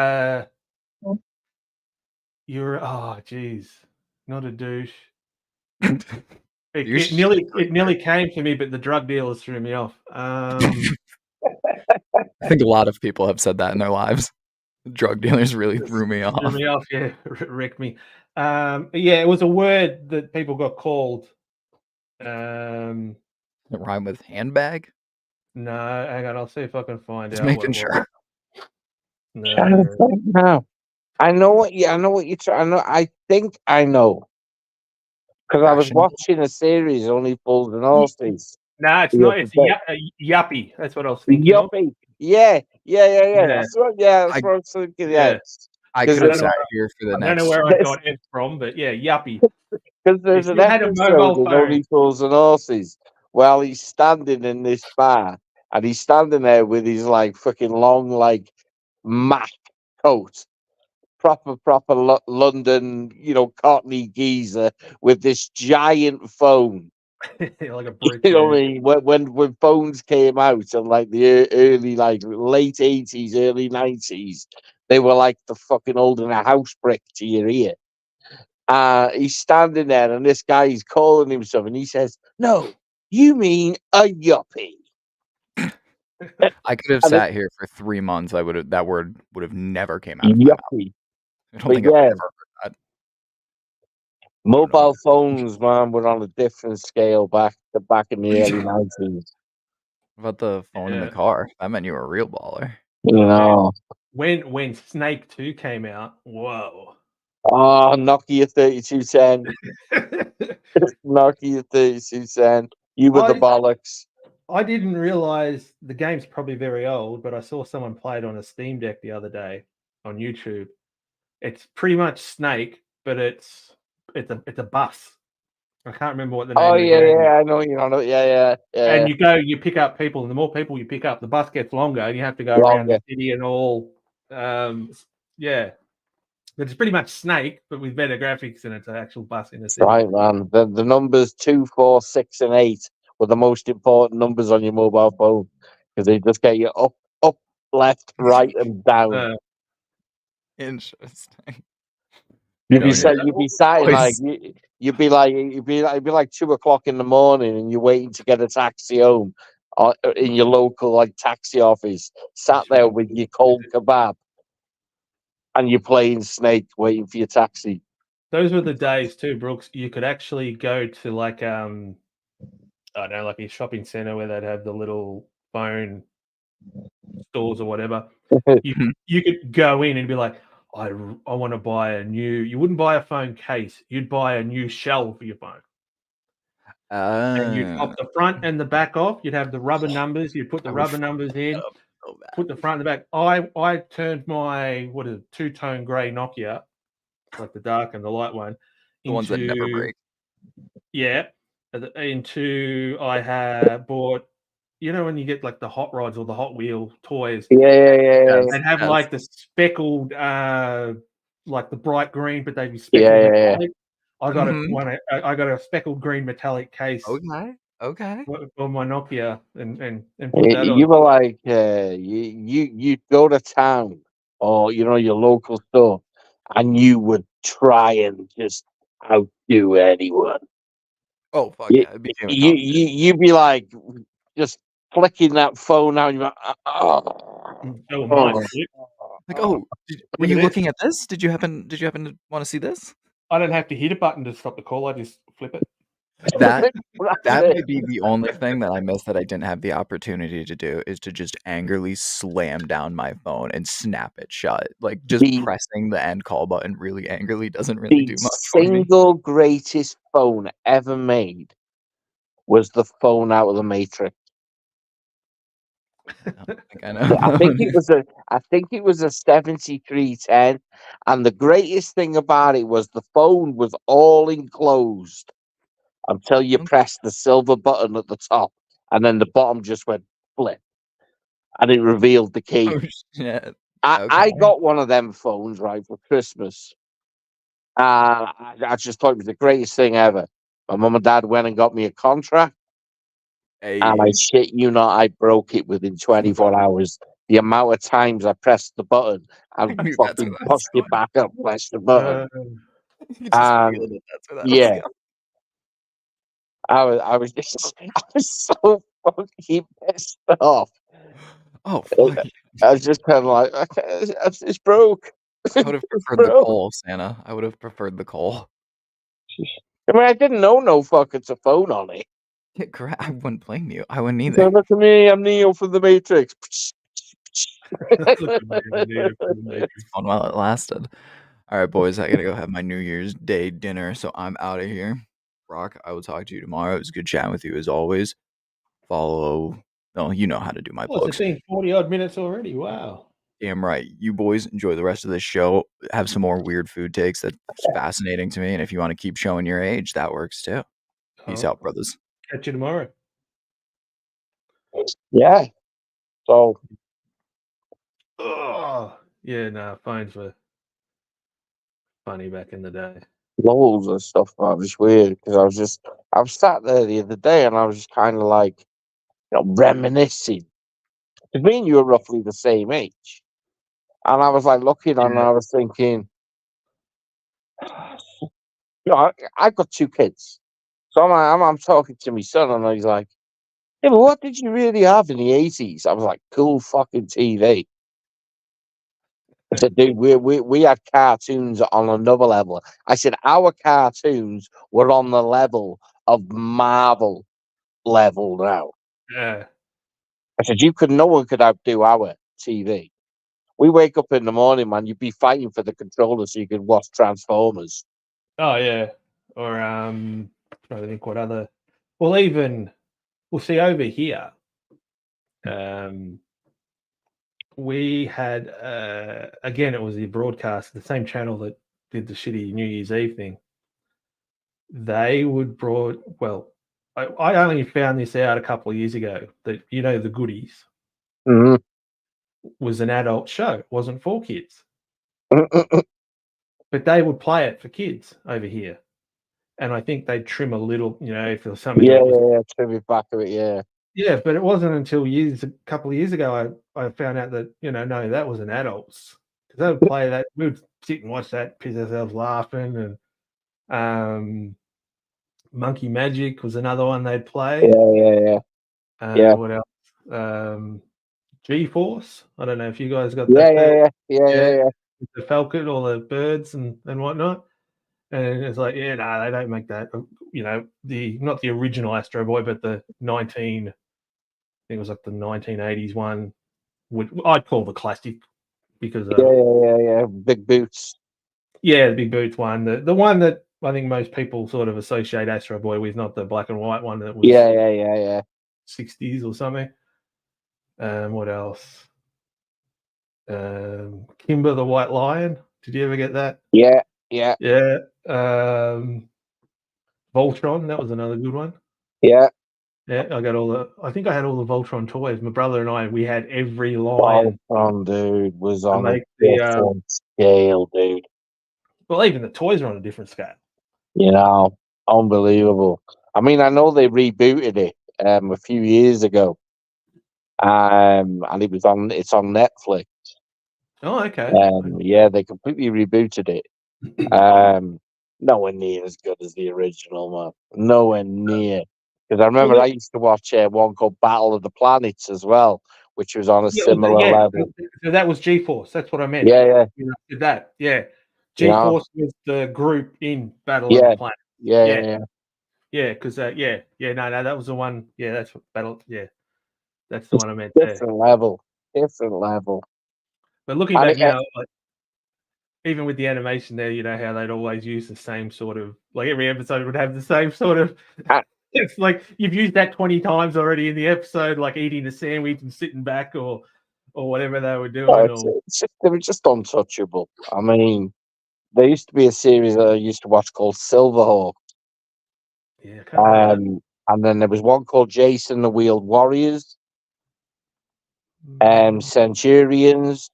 you're not a douche. It nearly came to me, but the drug dealers threw me off. I think a lot of people have said that in their lives. Drug dealers really threw me off. Threw me off, yeah, wrecked me. Yeah, it was a word that people got called. It rhyme with handbag? No, hang on, I'll see if I can find Just out. Making sure. No. I know what you're trying. I think I know. Because I was watching a series, Only Fools and Horses. No, it's not. It's yuppie. That's what I was thinking. Yuppie. Yeah. That's what I was thinking. Yeah. I could have sat here for the next. I don't know where I got it from, but yeah, yuppie. Because there's an episode in Only Fools and Horses. Well, he's standing in this bar, and he's standing there with his like fucking long like Mac coat, proper London, Cockney geezer with this giant phone. Like a brick. You know what I mean? When phones came out in like the early, like late 80s, early 90s, they were like the fucking holding a house brick to your ear. He's standing there, and this guy is calling himself, and he says, "No, you mean a yuppie." I could have sat here for 3 months. That word would have never came out of my mouth. Yuppie. I don't think I've ever heard that. Mobile phones, man, were on a different scale back in the early 90s. What about the phone in the car? That meant you were a real baller. When Snake 2 came out, whoa. Oh, Nokia 3210. Nokia 3210. You were the bollocks. I didn't realize the game's probably very old, but I saw someone play it on a Steam Deck the other day on YouTube. It's pretty much Snake, but it's a bus. I can't remember what the name. Oh yeah, I know you know. Yeah. And you pick up people, and the more people you pick up, the bus gets longer, and you have to go around the city and all. Yeah. But it's pretty much Snake, but with better graphics, and it's an actual bus in the city. Right, man. The numbers 2, 4, 6, and 8 were the most important numbers on your mobile phone because they just get you up, left, right, and down. Interesting. You'd be sat like you'd be like 2 o'clock in the morning, and you're waiting to get a taxi home, in your local like taxi office, sat there with your cold kebab, and you're playing Snake, waiting for your taxi. Those were the days too, Brooks. You could actually go to like I don't know, like a shopping center where they'd have the little phone stores or whatever. You could go in and be like, I want to buy a new. You wouldn't buy a phone case. You'd buy a new shell for your phone. And you'd pop the front and the back off. You'd have the rubber numbers. You'd put the rubber numbers in. Put the front and the back. I turned my two-tone grey Nokia, like the dark and the light one, the ones that never break. Yeah, I had bought. You know when you get like the hot rods or the Hot Wheel toys? Yeah. And have like the speckled, like the bright green, but they'd be speckled metallic. I got I got a speckled green metallic case. Okay. For my Nokia and put that on. You were like you'd go to town or your local store, and you would try and just outdo anyone. Oh fuck yeah! It became you'd be like just flicking that phone out. You're like, were you looking at this? Did you happen to want to see this? I don't have to hit a button to stop the call. I just flip it. That might be the only thing that I miss that I didn't have the opportunity to do, is to just angrily slam down my phone and snap it shut. Like just pressing the end call button really angrily doesn't really do much for me. The single greatest phone ever made was the phone out of the Matrix. I know. I think it was a 7310, and the greatest thing about it was the phone was all enclosed until you pressed the silver button at the top, and then the bottom just went flip, and it revealed the key. I got one of them phones right for Christmas. I just thought it was the greatest thing ever. My mum and dad went and got me a contract. And I shit you not, I broke it within 24 hours. The amount of times I pressed the button and fucking pushed it back up, pressed the button. Yeah. I was so fucking pissed off. Oh, fuck. I was just kind of like, okay, it's broke. I would have preferred the coal, Santa. I would have preferred the coal. I mean, I didn't know no fucking phone on it. Yeah, correct. I wouldn't blame you. I wouldn't either. So look at me, I'm Neo from the Matrix. It's fun while it lasted. All right, boys, I gotta go have my New Year's Day dinner, so I'm out of here. Brock, I will talk to you tomorrow. It was good chatting with you as always. Follow. No, you know how to do my plugs. It's been 40 odd minutes already. Wow. Damn right. You boys enjoy the rest of this show. Have some more weird food takes. That's fascinating to me. And if you want to keep showing your age, that works too. Peace out, brothers. Catch you tomorrow. Yeah. So. Yeah, no, phones were funny back in the day. Loads of stuff, man. It's weird because I was sat there the other day and I was just kind of like, reminiscing. Because me and you are roughly the same age. And I was like looking and Yeah. I was thinking, I've got 2 kids. So I'm talking to my son and he's like, yeah, but what did you really have in the 80s? I was like, cool fucking TV. I said, dude, we had cartoons on another level. I said, our cartoons were on the level of Marvel level now. Yeah. I said, no one could outdo our TV. We wake up in the morning, man, you'd be fighting for the controller so you could watch Transformers. Oh yeah. Or trying to think what other. Well, even we'll see over here. We had again, it was the broadcast, the same channel that did the shitty New Year's Eve thing. They would I only found this out a couple of years ago that the Goodies Mm-hmm. was an adult show. It wasn't for kids. But they would play it for kids over here. And I think they'd trim a little, if there was something that was trim it back to it, yeah. Yeah, but it wasn't until a couple of years ago I found out that, no, that was an adult's. Because they would play that, we would sit and watch that, piss ourselves laughing, and Monkey Magic was another one they'd play. Yeah. What else? G-Force. I don't know if you guys got that. Yeah. The Falcon, all the birds and whatnot. And it's like, no, they don't make that. Not the original Astro Boy, but the I think it was like the 1980s one. I'd call the classic because yeah. Big boots. Yeah, the big boots one. The one that I think most people sort of associate Astro Boy with, not the black and white one that was Yeah. 60s or something. What else? Kimber the White Lion. Did you ever get that? Yeah. Yeah. Voltron, that was another good one. Yeah. Yeah, I think I had all the Voltron toys. My brother and I, we had every line. Voltron, dude, was on a the different scale, dude. Well, even the toys are on a different scale. Unbelievable. I mean, I know they rebooted it a few years ago, and it's on Netflix. Oh, okay. Yeah, they completely rebooted it. Nowhere near as good as the original, man. Nowhere near. Because I remember I used to watch one called Battle of the Planets as well, which was on a similar level. So that was G-Force. That's what I meant. Yeah. Did that. Yeah. G-Force was the group in Battle of the Planet. Yeah, because no, that was the one. Yeah, that's what Battle. Yeah, that's the one I meant. Different level. But looking back now, even with the animation there, how they'd always use the same sort of, like every episode would have the same sort of. It's like you've used that 20 times already in the episode, like eating a sandwich and sitting back or whatever they were doing. They were just untouchable. I mean, there used to be a series that I used to watch called Silverhawk. Yeah, and then there was one called Jason the Wheeled Warriors. Centurions.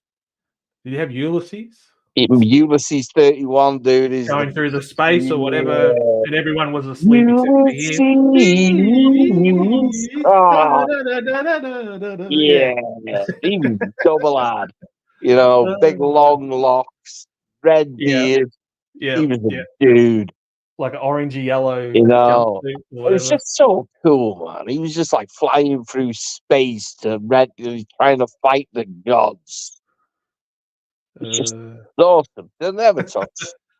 Did you have Ulysses? Ulysses 31, dude, is going through the space or whatever, and everyone was asleep except for him. He was double ad. Big long locks, red beard. Yeah, he was a dude. Like an orangey yellow. It was just so cool, man. He was just like flying through space trying to fight the gods. It's just awesome. They'll never touch.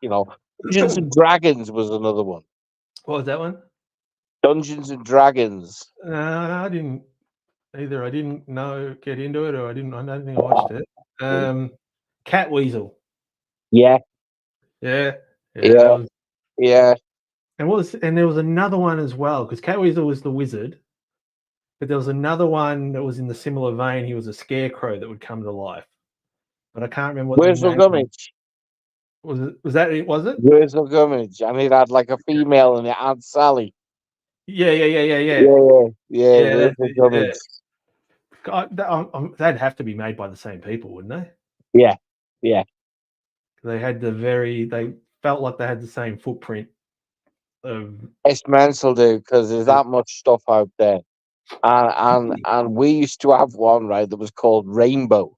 Dungeons and Dragons was another one. What was that one? Dungeons and Dragons. I didn't either. I didn't get into it, or I don't think I watched it. Catweasel. Yeah. And there was another one as well, because Catweasel was the wizard, but there was another one that was in the similar vein. He was a scarecrow that would come to life, but I can't remember what. Wurzel Gummidge. Was it? Wurzel Gummidge, and it had like a female in it, Aunt Sally. Yeah. Wurzel Gummidge. They'd have to be made by the same people, wouldn't they? Yeah. Yeah. They felt like they had the same footprint of. It's mental, dude, because there's that much stuff out there. And we used to have one, right, that was called Rainbow.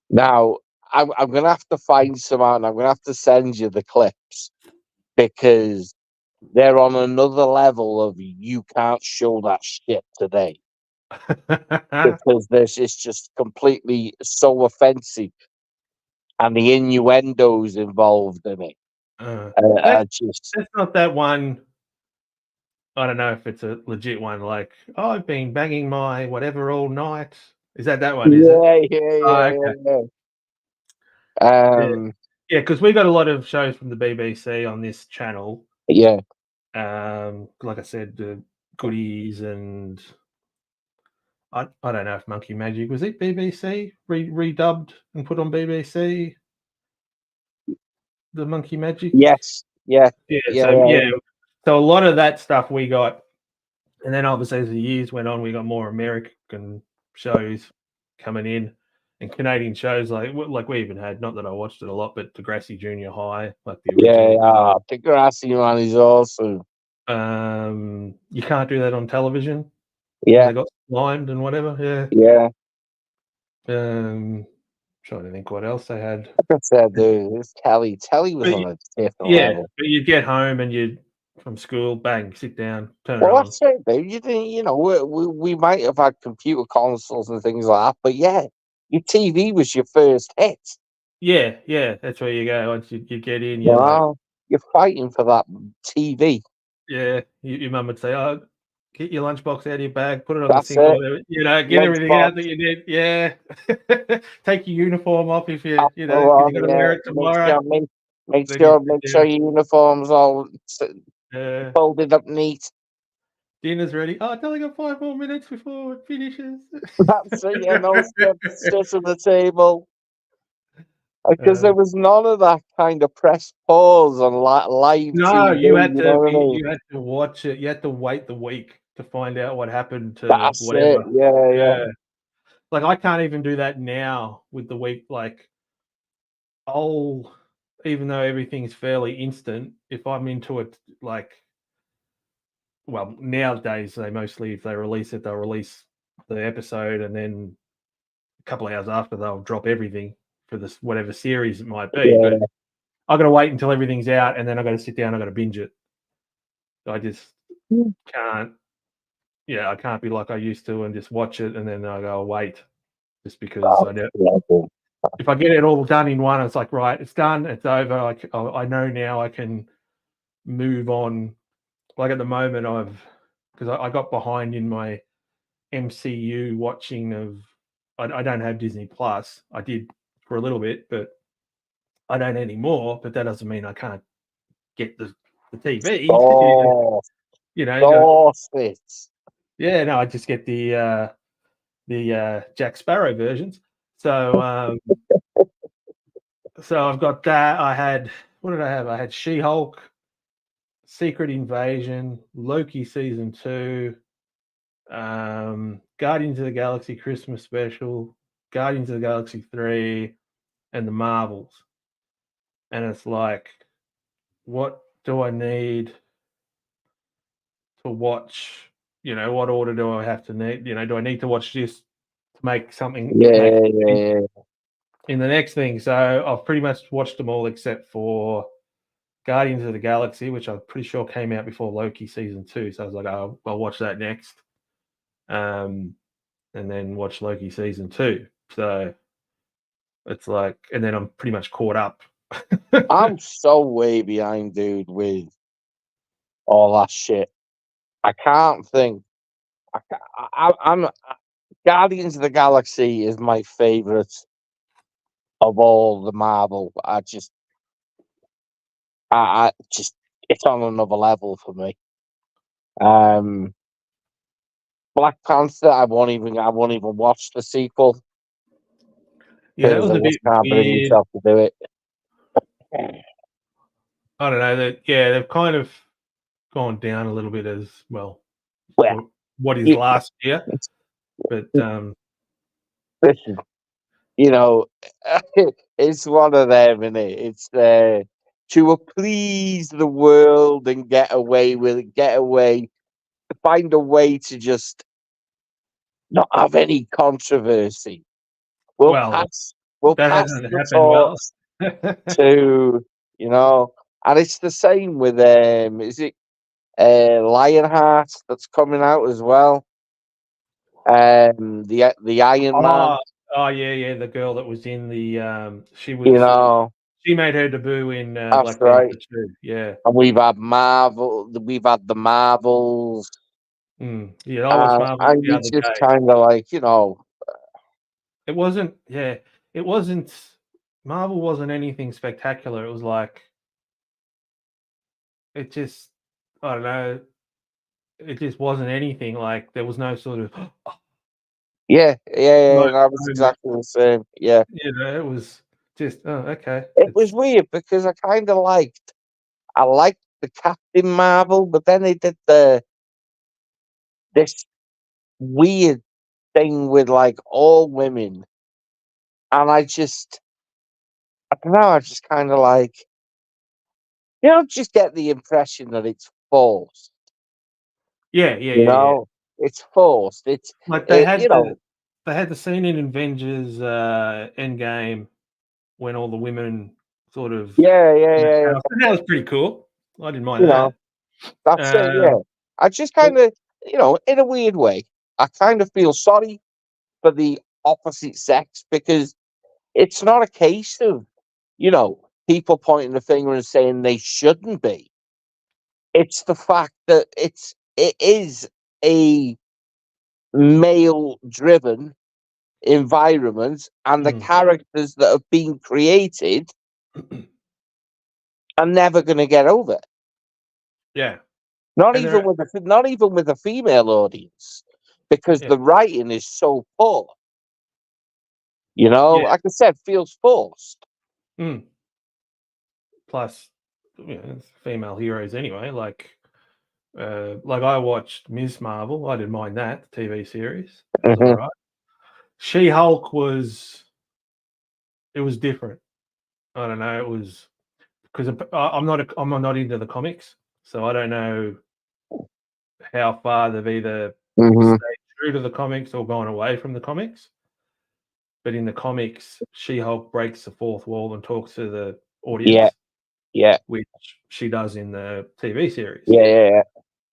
Now, I'm going to have to find some out, and I'm going to have to send you the clips, because they're on another level of you can't show that shit today. Because it's just completely so offensive, and the innuendos involved in it. That's not that one. I don't know if it's a legit one. Like, I've been banging my whatever all night. Is that one? Is it? Yeah. Yeah, because we got a lot of shows from the BBC on this channel. Yeah. Like I said, the Goodies and I don't know if Monkey Magic was it BBC redubbed and put on BBC. The Monkey Magic. Yes. Yeah. So a lot of that stuff we got, and then obviously as the years went on, we got more American shows coming in, and Canadian shows like we even had. Not that I watched it a lot, but Degrassi Junior High, like the original. Degrassi, man, is awesome. You can't do that on television. Yeah, they got slimed and whatever. Yeah. Trying to think what else they had. Like I said, dude, this Telly was on a different level. But you'd get home and you'd from school, bang, sit down, turn it on. Well, that's it, dude. You didn't, we might have had computer consoles and things like that, but yeah, your TV was your first hit. Yeah, that's where you go. Once you get in, you're fighting for that TV. Yeah, your mum would say, "Oh, get your lunchbox out of your bag, put it on the sink, get everything out that you need." Yeah, take your uniform off if you you got to wear it tomorrow. Make sure your uniform's all folded up neat. Dinner's ready. Oh, I only got 5 more minutes before it finishes. That's it. Sit at the table. Because there was none of that kind of press pause on live No, TV. you had to watch it. You had to wait the week to find out what happened to whatever. Yeah. Like I can't even do that now with the week. Like, even though everything's fairly instant, if I'm into it, like, well, nowadays they mostly, if they release it, they'll release the episode, and then a couple of hours after they'll drop everything for this whatever series it might be. Yeah. But I got to wait until everything's out, and then I got to sit down. I got to binge it. I just can't. Yeah, I can't be like I used to and just watch it and then I go wait, just because if I get it all done in one, it's like, right, it's done, it's over. I know now I can move on. Like at the moment, because I got behind in my MCU watching of. I don't have Disney Plus. I did for a little bit, but I don't anymore. But that doesn't mean I can't get the TV. Yeah, no, I just get the Jack Sparrow versions. So so I've got that. What did I have? I had She-Hulk, Secret Invasion, Loki season 2, Guardians of the Galaxy Christmas special, Guardians of the Galaxy 3, and the Marvels. And it's like, what do I need to watch? What order do I have to need? Do I need to watch this to make something? In the next thing. So I've pretty much watched them all except for Guardians of the Galaxy, which I'm pretty sure came out before Loki season 2. So I was like, I'll watch that next. And then watch Loki season 2. So it's like, and then I'm pretty much caught up. I'm so way behind, dude, with all that shit. I can't think. I'm Guardians of the Galaxy is my favorite of all the Marvel. I just it's on another level for me. Black Panther, I won't even watch the sequel. Yeah, that was a bit can't bring myself to do it. I don't know that. Yeah, they've kind of gone down a little bit as well. What is last year? But listen, You know, it's one of them, isn't it? It's to appease the world and get away with it, find a way to just not have any controversy. We'll Well, pass that hasn't the happened well. torch to, and it's the same with is it Lionheart that's coming out as well? The Iron Man, Oh, yeah, the girl that was in the she made her debut in that's Black right. Panther 2. Yeah. And we've had the Marvels. Yeah, I watched Marvel And the you other just day. kind of like, It wasn't Marvel wasn't anything spectacular. It was like it just I don't know. It just wasn't anything. Like there was no sort of yeah, no that was moment. exactly the same. Yeah. It was just okay. It was weird because I liked the Captain Marvel, but then they did this weird thing with like all women, and I don't know, I just kind of like, just get the impression that it's forced. Yeah. It's forced. Like It, you know, they had the scene in Avengers Endgame when all the women sort of yeah. that was pretty cool. I didn't mind You know, that. that's it. Yeah, I just kind of, in a weird way, I kind of feel sorry for the opposite sex because it's not a case of, people pointing the finger and saying they shouldn't be. It's the fact that it is a male driven environment and the characters that have been created are never going to get over it. Yeah. Not even with a female audience, because the writing is so poor. Like I said, feels forced. Plus, it's female heroes anyway. Like I watched Ms. Marvel. I didn't mind that TV series. It was all right. She-Hulk was different. I don't know. It was because I'm not into the comics, so I don't know how far they've either stayed true to the comics or gone away from the comics. But in the comics, She-Hulk breaks the fourth wall and talks to the audience. Yeah. Which she does in the TV series. Yeah.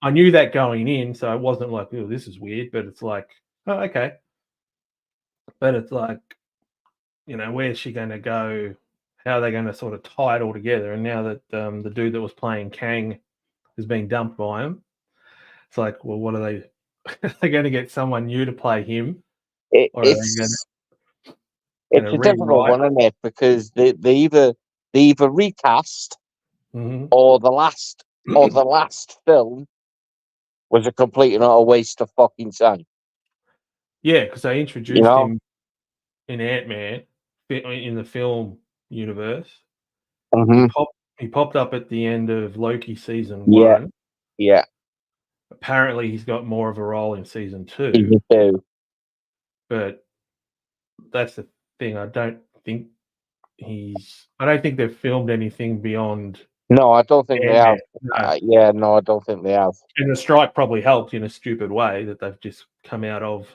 I knew that going in, so it wasn't like, oh, this is weird, but it's like, oh, okay. But it's like, where's she going to go? How are they going to sort of tie it all together? And now that the dude that was playing Kang has been dumped by him, it's like, well, what are they? Are they going to get someone new to play him? It's a difficult one, isn't it? Because they either recast or the last film was a complete and utter waste of fucking time. Yeah, because they introduced him in Ant-Man in the film universe. He popped up at the end of Loki season 1. Yeah. Apparently, he's got more of a role in season 2. But that's the thing. I don't think they've filmed anything beyond. No, I don't think they have. No. No, I don't think they have. And the strike probably helped in a stupid way that they've just come out of.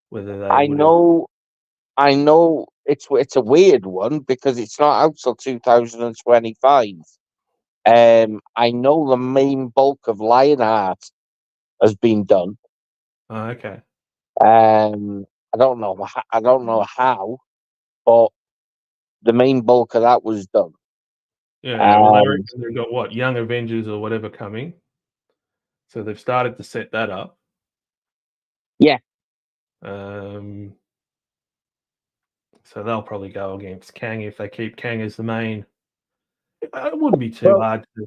Whether they, I know, it's a weird one because it's not out till 2025. I know the main bulk of Lionheart has been done. Oh, okay. I don't know how, but the main bulk of that was done. Yeah, well, they've got what, Young Avengers or whatever coming, so they've started to set that up. Yeah. So they'll probably go against Kang if they keep Kang as the main. It wouldn't be too hard to.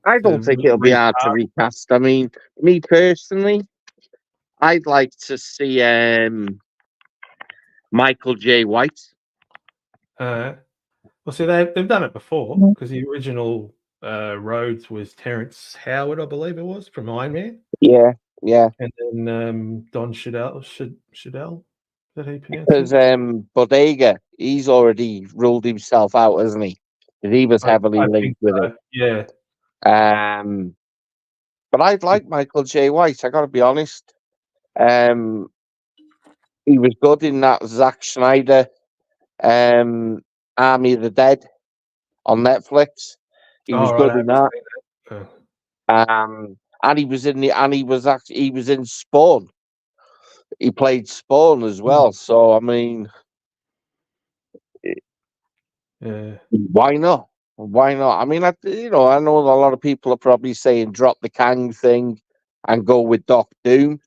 I don't think it'll be hard to recast. I mean, me personally, I'd like to see Michael J. White. Well, see, they've done it before because the original Rhodes was Terrence Howard, I believe it was, from Iron Man. Yeah. And then Don Cheadle. that how you pronounce Because it? Bodega, he's already ruled himself out, hasn't he? Because he was heavily I think linked with so. Yeah. it. But I like Michael J. White. I got to be honest. He was good in that Zack Snyder Army of the Dead on Netflix. He was Oh, right. good I in haven't that. seen that. And he was in Spawn. He played Spawn as well. So I mean, Yeah. why not? Why not? I mean, I know a lot of people are probably saying drop the Kang thing and go with Doc Doom.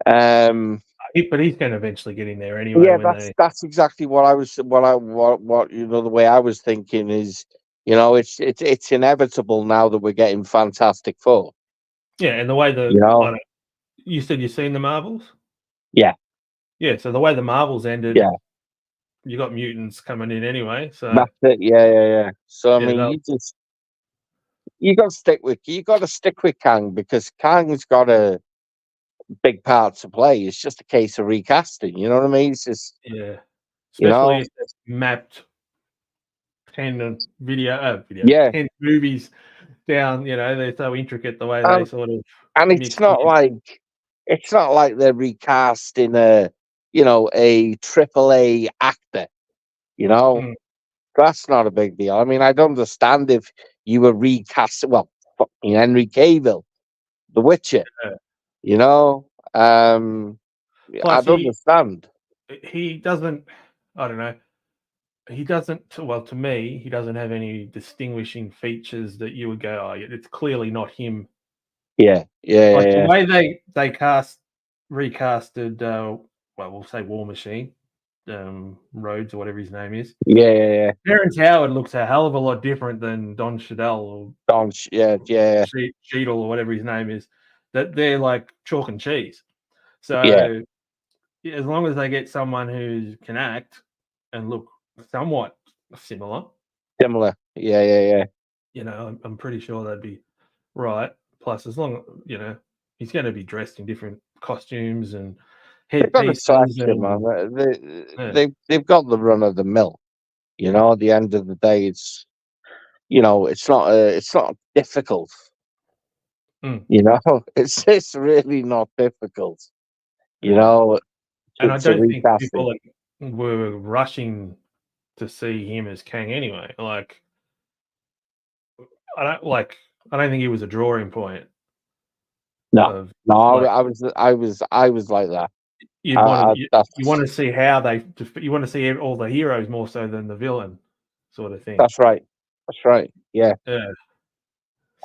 But he's going to eventually get in there anyway. Yeah, When that's exactly what I was what the way I was thinking is, it's inevitable now that we're getting Fantastic Four. Yeah, and the way you said you've seen the Marvels. Yeah. Yeah, so the way the Marvels ended, Yeah. you got mutants coming in anyway. So That's it. Yeah. So I mean, you got to stick with Kang because Kang's got a big part to play. It's just a case of recasting. You know what I mean? It's just especially if it's mapped 10 10 movies down. They're so intricate the way they sort of. And it's not like they're recasting a AAA actor. That's not a big deal. I mean, I'd understand if you were recasting, fucking Henry Cavill, The Witcher. I'd understand. He doesn't. I don't know. He doesn't. Well, to me, he doesn't have any distinguishing features that you would go, "Oh, it's clearly not him." Yeah. Like the way they recasted. We'll say War Machine, Rhodes or whatever his name is. Yeah. Terrence Howard looks a hell of a lot different than Don Cheadle or Cheadle or whatever his name is. That they're like chalk and cheese. So as long as they get someone who can act and look somewhat similar. Yeah. I'm pretty sure they'd be right. Plus, as long he's going to be dressed in different costumes and headpieces. They've got the run of the mill. At the end of the day, it's not difficult. It's really not difficult. And I don't think people were rushing to see him as Kang anyway. Like, I don't think he was a drawing point. No, I was like that. You want to see how you want to see all the heroes more so than the villain, sort of thing. That's right. Yeah. Yeah.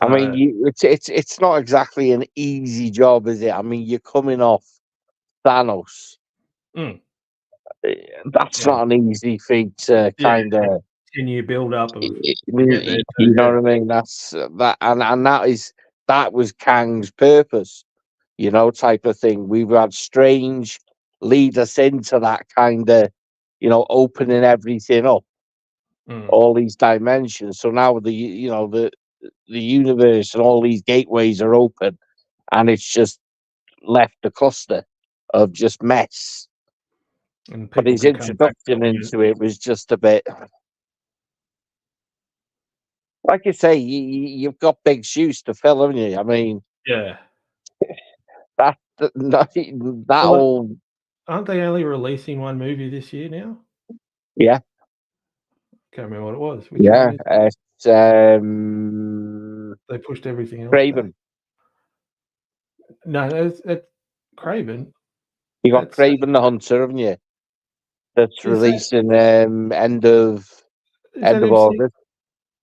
I mean, it's not exactly an easy job, is it? I mean, you're coming off Thanos. That's not an easy feat to kind of 10-year build up of you know what I mean. That's that, and that was Kang's purpose, type of thing. We've had Strange lead us into that kind of, opening everything up, all these dimensions. So now the universe and all these gateways are open, and it's just left a cluster of just mess. But his introduction into it was just a bit, like you say, you've got big shoes to fill, haven't you? I mean, that old. Aren't they only releasing one movie this year now? Yeah. Can't remember what it was. Which one is it? They pushed everything else. Kraven. No, that's Kraven. You got Kraven the Hunter, haven't you? That's releasing end of August.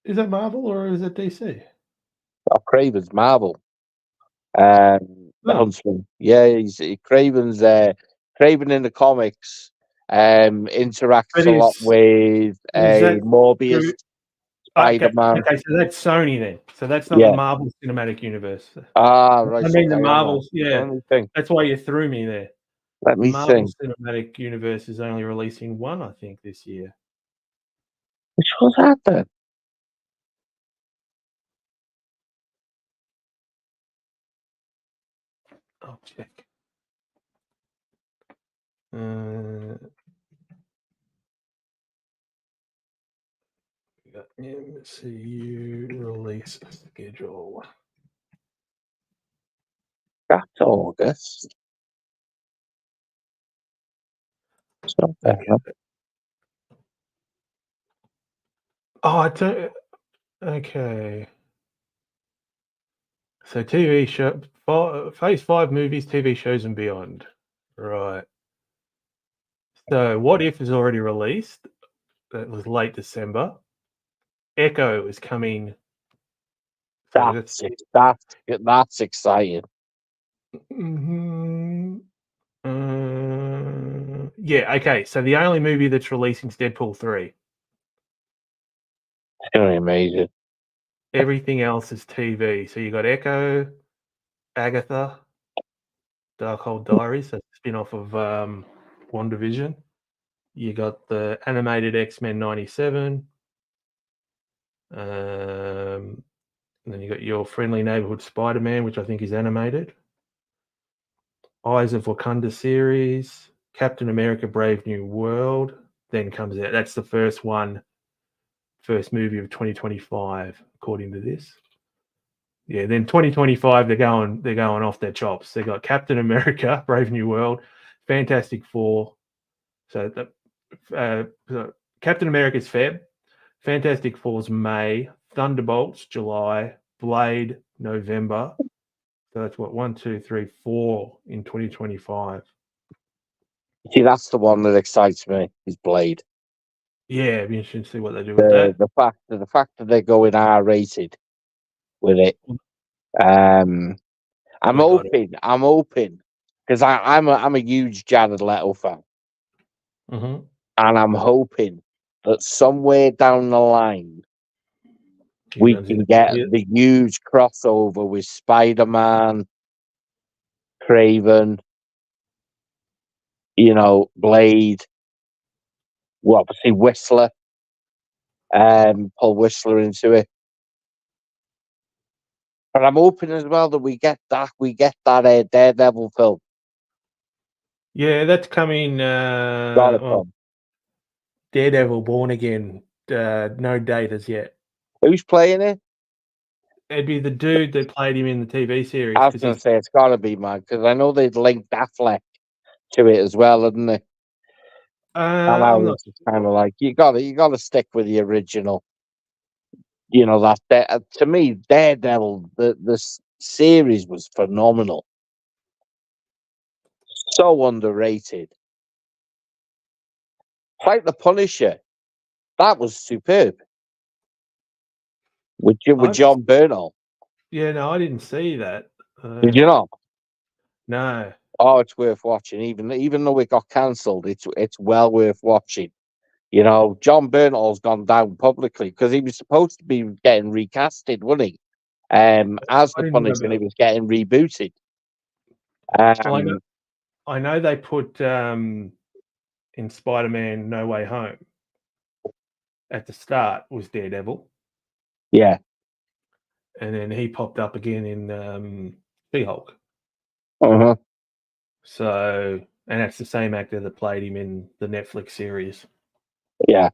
Is that Marvel or is it DC? Oh, Kraven's Marvel. The Huntsman. Yeah, he's Kraven's Kraven in the comics. Interacts a lot with Morbius, Spider-Man. Okay, so that's Sony then. So that's not the Marvel Cinematic Universe. Right. I mean the Marvels. Yeah, that's why you threw me there. Let me Marvel think. Cinematic Universe is only releasing one, I think, this year. Which was that then? I'll check. MCU release schedule. That's August. Okay. So TV show, Phase 5 movies, TV shows, and beyond. Right. So What If is already released. That was late December. Echo is coming. That's exciting. Yeah, okay. So the only movie that's releasing is Deadpool 3. It's going to be amazing. Everything else is TV. So you got Echo, Agatha, Darkhold Diaries, that's a spin-off of WandaVision. You got the animated X-Men 97. And then you got Your Friendly Neighborhood Spider-Man, which I think is animated. Eyes of Wakanda series. Captain America Brave New World then comes out. That's the first movie of 2025, according to this. Yeah, then 2025 they're going off their chops. They got Captain America Brave New World, Fantastic Four. So Captain America's Feb, Fantastic Four's May, Thunderbolts July, Blade November. So that's what 1, 2, 3, 4 in 2025. See, that's the one that excites me. Is Blade. Yeah, it'd be interesting to see what they do with that. The fact that they're going R-rated with it. I'm hoping because I'm a huge Jared Leto fan, and I'm hoping that somewhere down the line we can get the huge crossover with Spider-Man, Craven, Blade, well, obviously Whistler, Paul Whistler into it. But I'm hoping as well that we get that Daredevil film. Yeah, that's coming. Daredevil Born Again. No date as yet. Who's playing it? It'd be the dude that played him in the TV series. I was going to say it's got to be, man, because I know they'd linked Affleck to it as well, hadn't they? And I was kind of like, you got to stick with the original. That to me, Daredevil, the series was phenomenal, so underrated. Like the Punisher, that was superb. With John Bernthal. Yeah, no, I didn't see that. Did you not? No. Oh, it's worth watching. Even though it got cancelled, it's well worth watching. John Bernthal's gone down publicly because he was supposed to be getting recasted, wasn't he? As the Punisher, he was getting rebooted. I know they put in Spider-Man No Way Home at the start was Daredevil. Yeah. And then he popped up again in She-Hulk. Uh-huh. So, and that's the same actor that played him in the Netflix series. Yeah.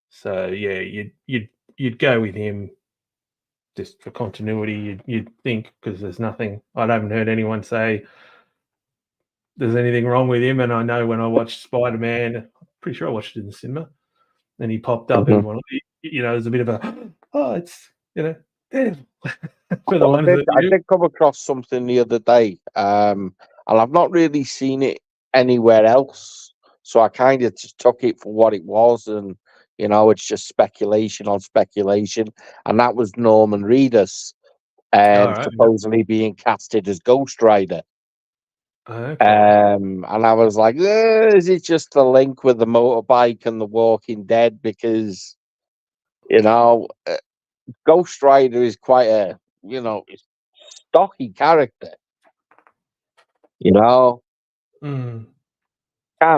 So yeah, you'd go with him just for continuity. You'd think, because there's nothing. I haven't heard anyone say there's anything wrong with him. And I know when I watched Spider-Man, I'm pretty sure I watched it in the cinema, and he popped up. And there's a bit of it's for the ones I did come across something the other day, and I've not really seen it anywhere else, so I kind of just took it for what it was, and it's just speculation on speculation, and that was Norman Reedus, supposedly being casted as Ghost Rider. Okay. And I was like, is it just the link with the motorbike and the Walking Dead? Because Ghost Rider is quite a stocky character. Can't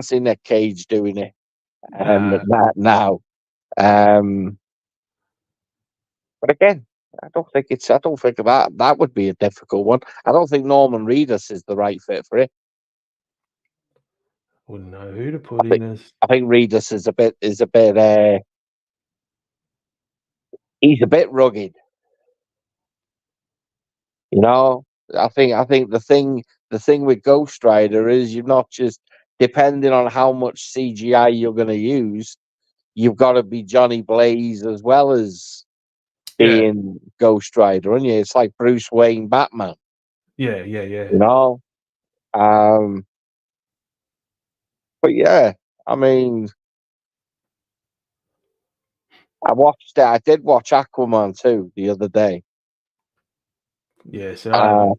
see Nick Cage doing it. Now. But again, I don't think that would be a difficult one. I don't think Norman Reedus is the right fit for it. Wouldn't know who to put in as. I think Reedus is a bit. He's a bit rugged. You know, I think the thing with Ghost Rider is you're not just depending on how much CGI you're going to use. You've got to be Johnny Blaze as well as being Ghost Rider, and it's like Bruce Wayne Batman. Yeah. You know, but yeah, I mean, I did watch Aquaman 2 the other day. Yeah, so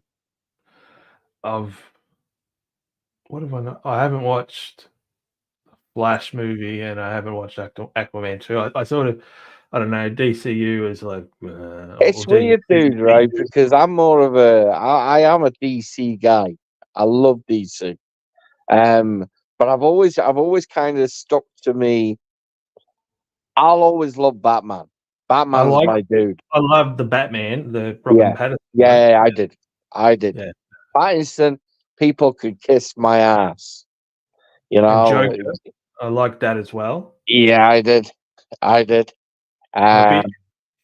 what have I not? I haven't watched Flash movie and I haven't watched Aquaman 2. I sort of, I don't know, DCU is like... it's weird, dude, right? Because I'm more of I am a DC guy. I love DC. But I've always kind of stuck to me. I'll always love Batman. Batman's my dude. I love the Batman, the Robin Pattinson. Yeah, I did. Yeah. Pattinson, people could kiss my ass. You know, and Joker, I like that as well. Yeah, I did. I'm a bit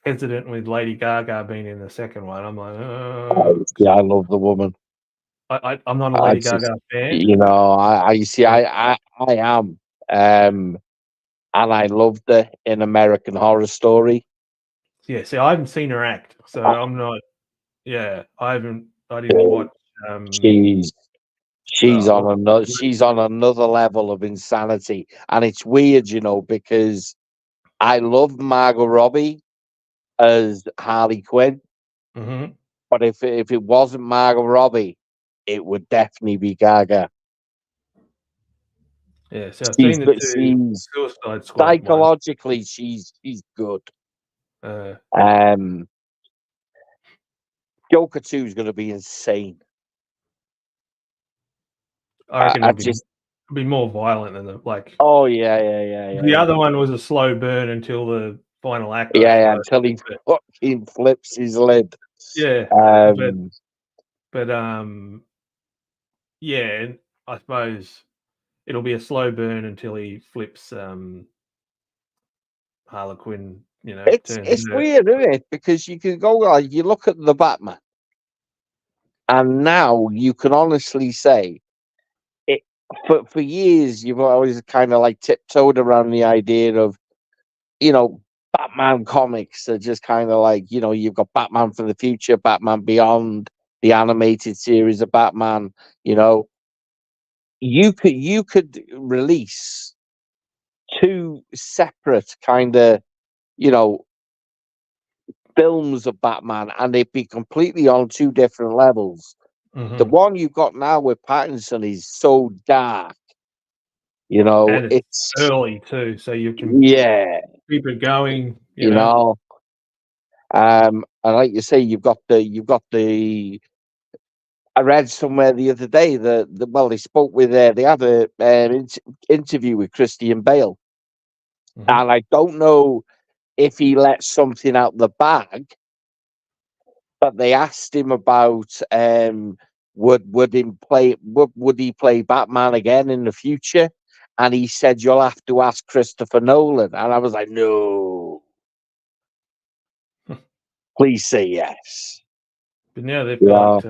hesitant with Lady Gaga being in the second one. I'm like, yeah, I love the woman. I'm not a Lady Gaga fan. You know, I am. And I loved her in American Horror Story. Yeah, see, I haven't seen her act, so I'm not. Yeah, I didn't watch. She's on another level of insanity, and it's weird, you know, because I love Margot Robbie as Harley Quinn, but if it wasn't Margot Robbie, it would definitely be Gaga. Yeah, so I've seen the two Suicide Squad. Psychologically, she's good. Joker 2 is going to be insane. I reckon it'll be more violent than the like. Oh yeah. The other one was a slow burn until the final act. Until he fucking flips his lid. Yeah, but yeah, I suppose it'll be a slow burn until he flips Harlequin. You know, it's weird, isn't it? Because you can go like you look at the Batman, and now you can honestly say it. For years, you've always kind of like tiptoed around the idea of, you know, Batman comics are just kind of like, you know, you've got Batman for the Future, Batman Beyond, the animated series of Batman. You know, you could release two separate kind of, you know, films of Batman, and they'd be completely on two different levels. The one you've got now with Pattinson is so dark. You know, and it's early too, so you can keep it going. You know. And like you say, you've got the. I read somewhere the other day that they spoke with they had an interview with Christian Bale, and I don't know if he let something out the bag, but they asked him about would he play Batman again in the future, and he said you'll have to ask Christopher Nolan, and I was like, no, please say yes. But now they've got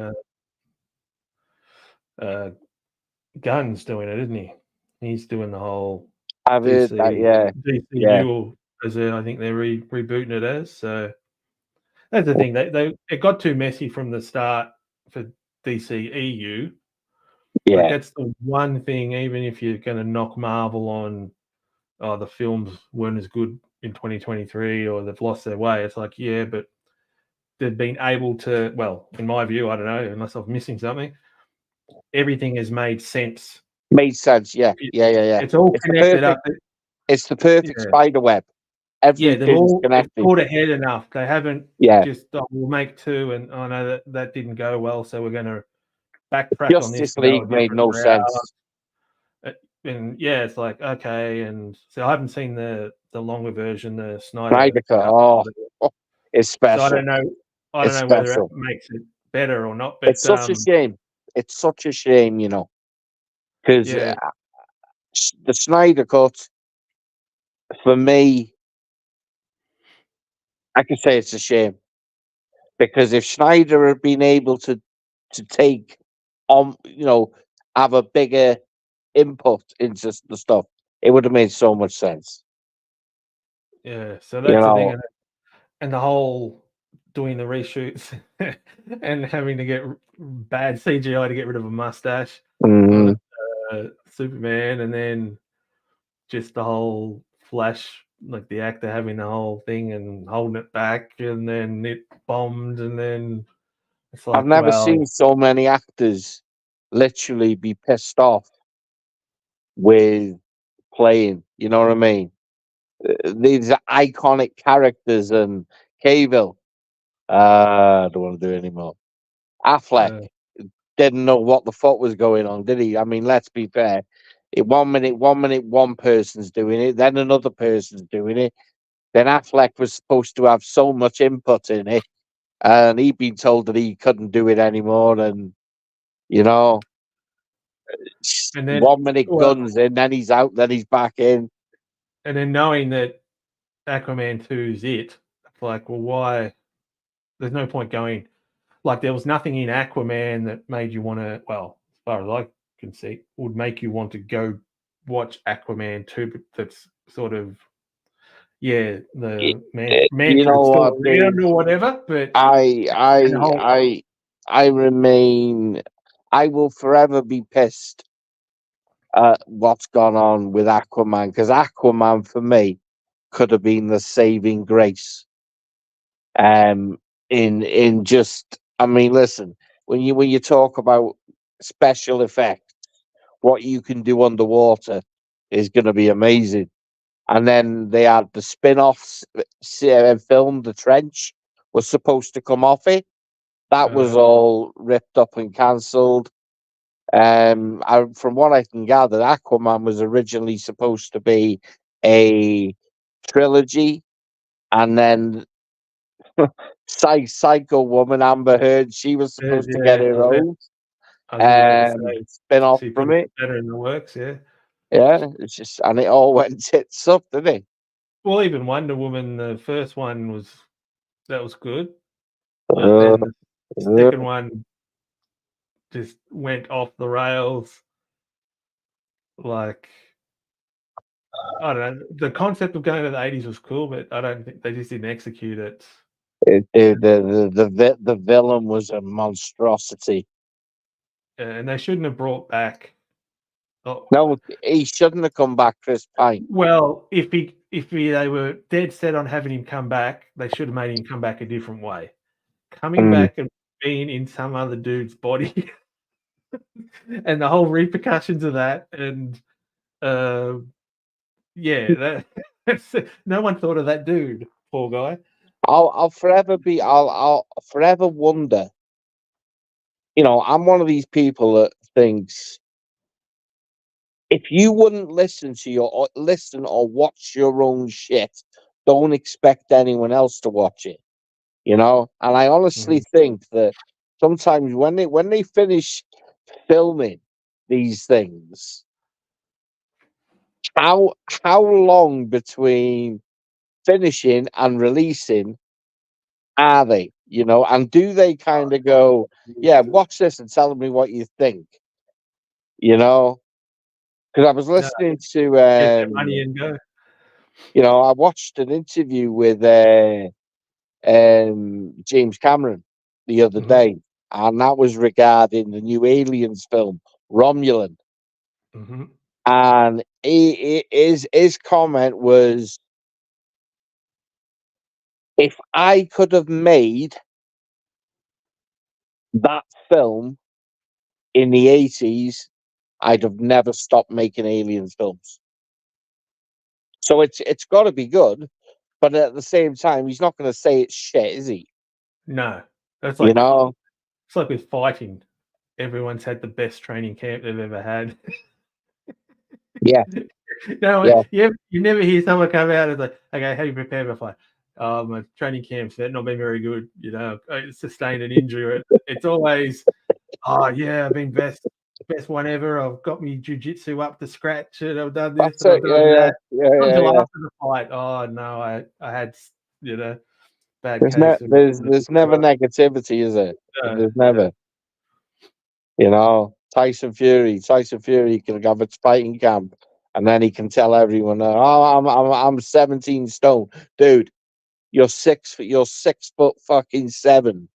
Gunn's doing it, isn't he? He's doing the whole. I've heard that, DCU, as I think they're rebooting it as. So that's the thing. It got too messy from the start for DCEU. Yeah, like, that's the one thing. Even if you're going to knock Marvel on, the films weren't as good in 2023, or they've lost their way. It's like, yeah, but they've been able to. Well, in my view, I don't know, unless I'm missing something. Everything has made sense. Made sense, yeah. It's all connected up. It's the perfect spider web. Everything's connected. They've thought ahead enough. They haven't just we'll make two, and I know that didn't go well, so we're going to backtrack on this. Justice League made no sense. And it's like, okay, and so I haven't seen the longer version, the Snyder Cut. Oh, it's special. So I don't know whether it makes it better or not. But it's such a shame. It's such a shame, you know, because the Snyder Cut, for me, I can say it's a shame because if Schneider had been able to take on, have a bigger input into the stuff, it would have made so much sense. Yeah, so that's the thing, and the whole doing the reshoots and having to get bad CGI to get rid of a mustache on Superman, and then just the whole Flash, like the actor having the whole thing and holding it back, and then it bombed, and then it's like, I've never seen so many actors literally be pissed off with playing. You know what I mean? These iconic characters, and Cavill. I don't want to do it anymore. Affleck didn't know what the fuck was going on, did he? I mean, let's be fair. 1 minute, one person's doing it, then another person's doing it. Then Affleck was supposed to have so much input in it, and he'd been told that he couldn't do it anymore. And and then 1 minute guns in, then he's out, then he's back in. And then knowing that Aquaman 2 is it, it's like, well, why? There's no point going. Like, there was nothing in Aquaman that made you want to, well, as far as I can see, would make you want to go watch Aquaman 2, but that's sort of, the man still around or whatever. But I remain, I will forever be pissed at what's gone on with Aquaman, because Aquaman for me could have been the saving grace. In just, I mean, listen, when you talk about special effects, what you can do underwater is going to be amazing. And then they had the spin-off film, The Trench, was supposed to come off it. That was all ripped up and cancelled. From what I can gather, Aquaman was originally supposed to be a trilogy, and then Psycho Woman, Amber Heard, she was supposed to get her own spin-off from it. Better in the works, yeah. It's just, and it all went tits up, didn't it? Well, even Wonder Woman, the first one was good, but then the second one just went off the rails. Like, I don't know. The concept of going to the 80s was cool, but I don't think they just didn't execute it. The villain was a monstrosity, and they shouldn't have brought back. No, he shouldn't have come back, Chris Pine. Well, if they were dead set on having him come back, they should have made him come back a different way. Coming back and being in some other dude's body, and the whole repercussions of that, and that no one thought of that dude, poor guy. I'll forever wonder. I'm one of these people that thinks, if you wouldn't listen or watch your own shit, don't expect anyone else to watch it. And I honestly think that sometimes when they finish filming these things, how long between finishing and releasing are they? And do they kind of go, yeah, watch this and tell me what you think? Because I was listening to get money and go. I watched an interview with James Cameron the other day, and that was regarding the new Aliens film, Romulan. And his comment was, if I could have made that film in the 80s, I'd have never stopped making Aliens films. So it's got to be good, but at the same time, he's not going to say it's shit, is he? No, that's like, it's like with fighting. Everyone's had the best training camp they've ever had. Yeah. You never hear someone come out and like, okay, how do you prepare for a fight? My training camp's not been very good. I sustained an injury. It's always, I've been best best one ever. I've got me jiu-jitsu up to scratch, and I've done this That's and I've it. done that. Until Yeah. after the fight, oh no, I had bad There's case. there's never negativity, is it? There's never. Tyson Fury can have a fighting camp, and then he can tell everyone, "Oh, I'm 17 stone, dude. You're 6'7".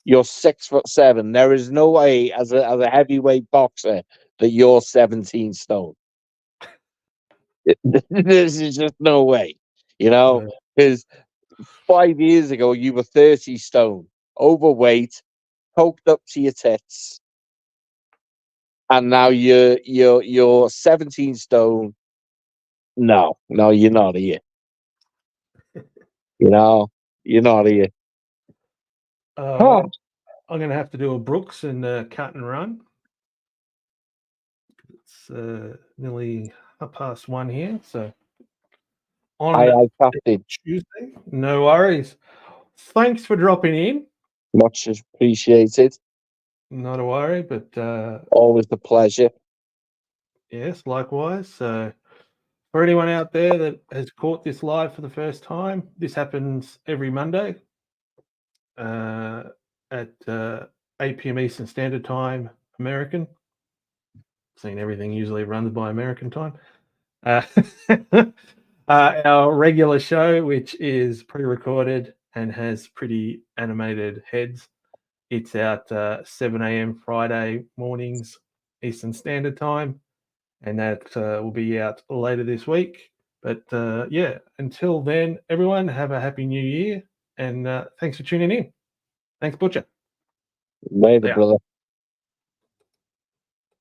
You're 6'7". There is no way, as a heavyweight boxer, that you're 17 stone. There's just no way, because 5 years ago you were 30 stone, overweight, poked up to your tits, and now you're 17 stone. No, you're not here. You're not here. I'm going to have to do a Brooks and cut and run. It's nearly 1:30 here, so on Tuesday. No worries. Thanks for dropping in. Much appreciated. Not a worry, but always a pleasure. Yes, likewise. So for anyone out there that has caught this live for the first time, this happens every Monday at 8 p.m. Eastern Standard Time, American. Seeing everything usually runs by American time. Our regular show, which is pre-recorded and has pretty animated heads, it's out 7 a.m. Friday mornings Eastern Standard Time, and that will be out later this week. But yeah, until then, everyone, have a happy new year, and thanks for tuning in. Thanks, Butcher. Later, brother.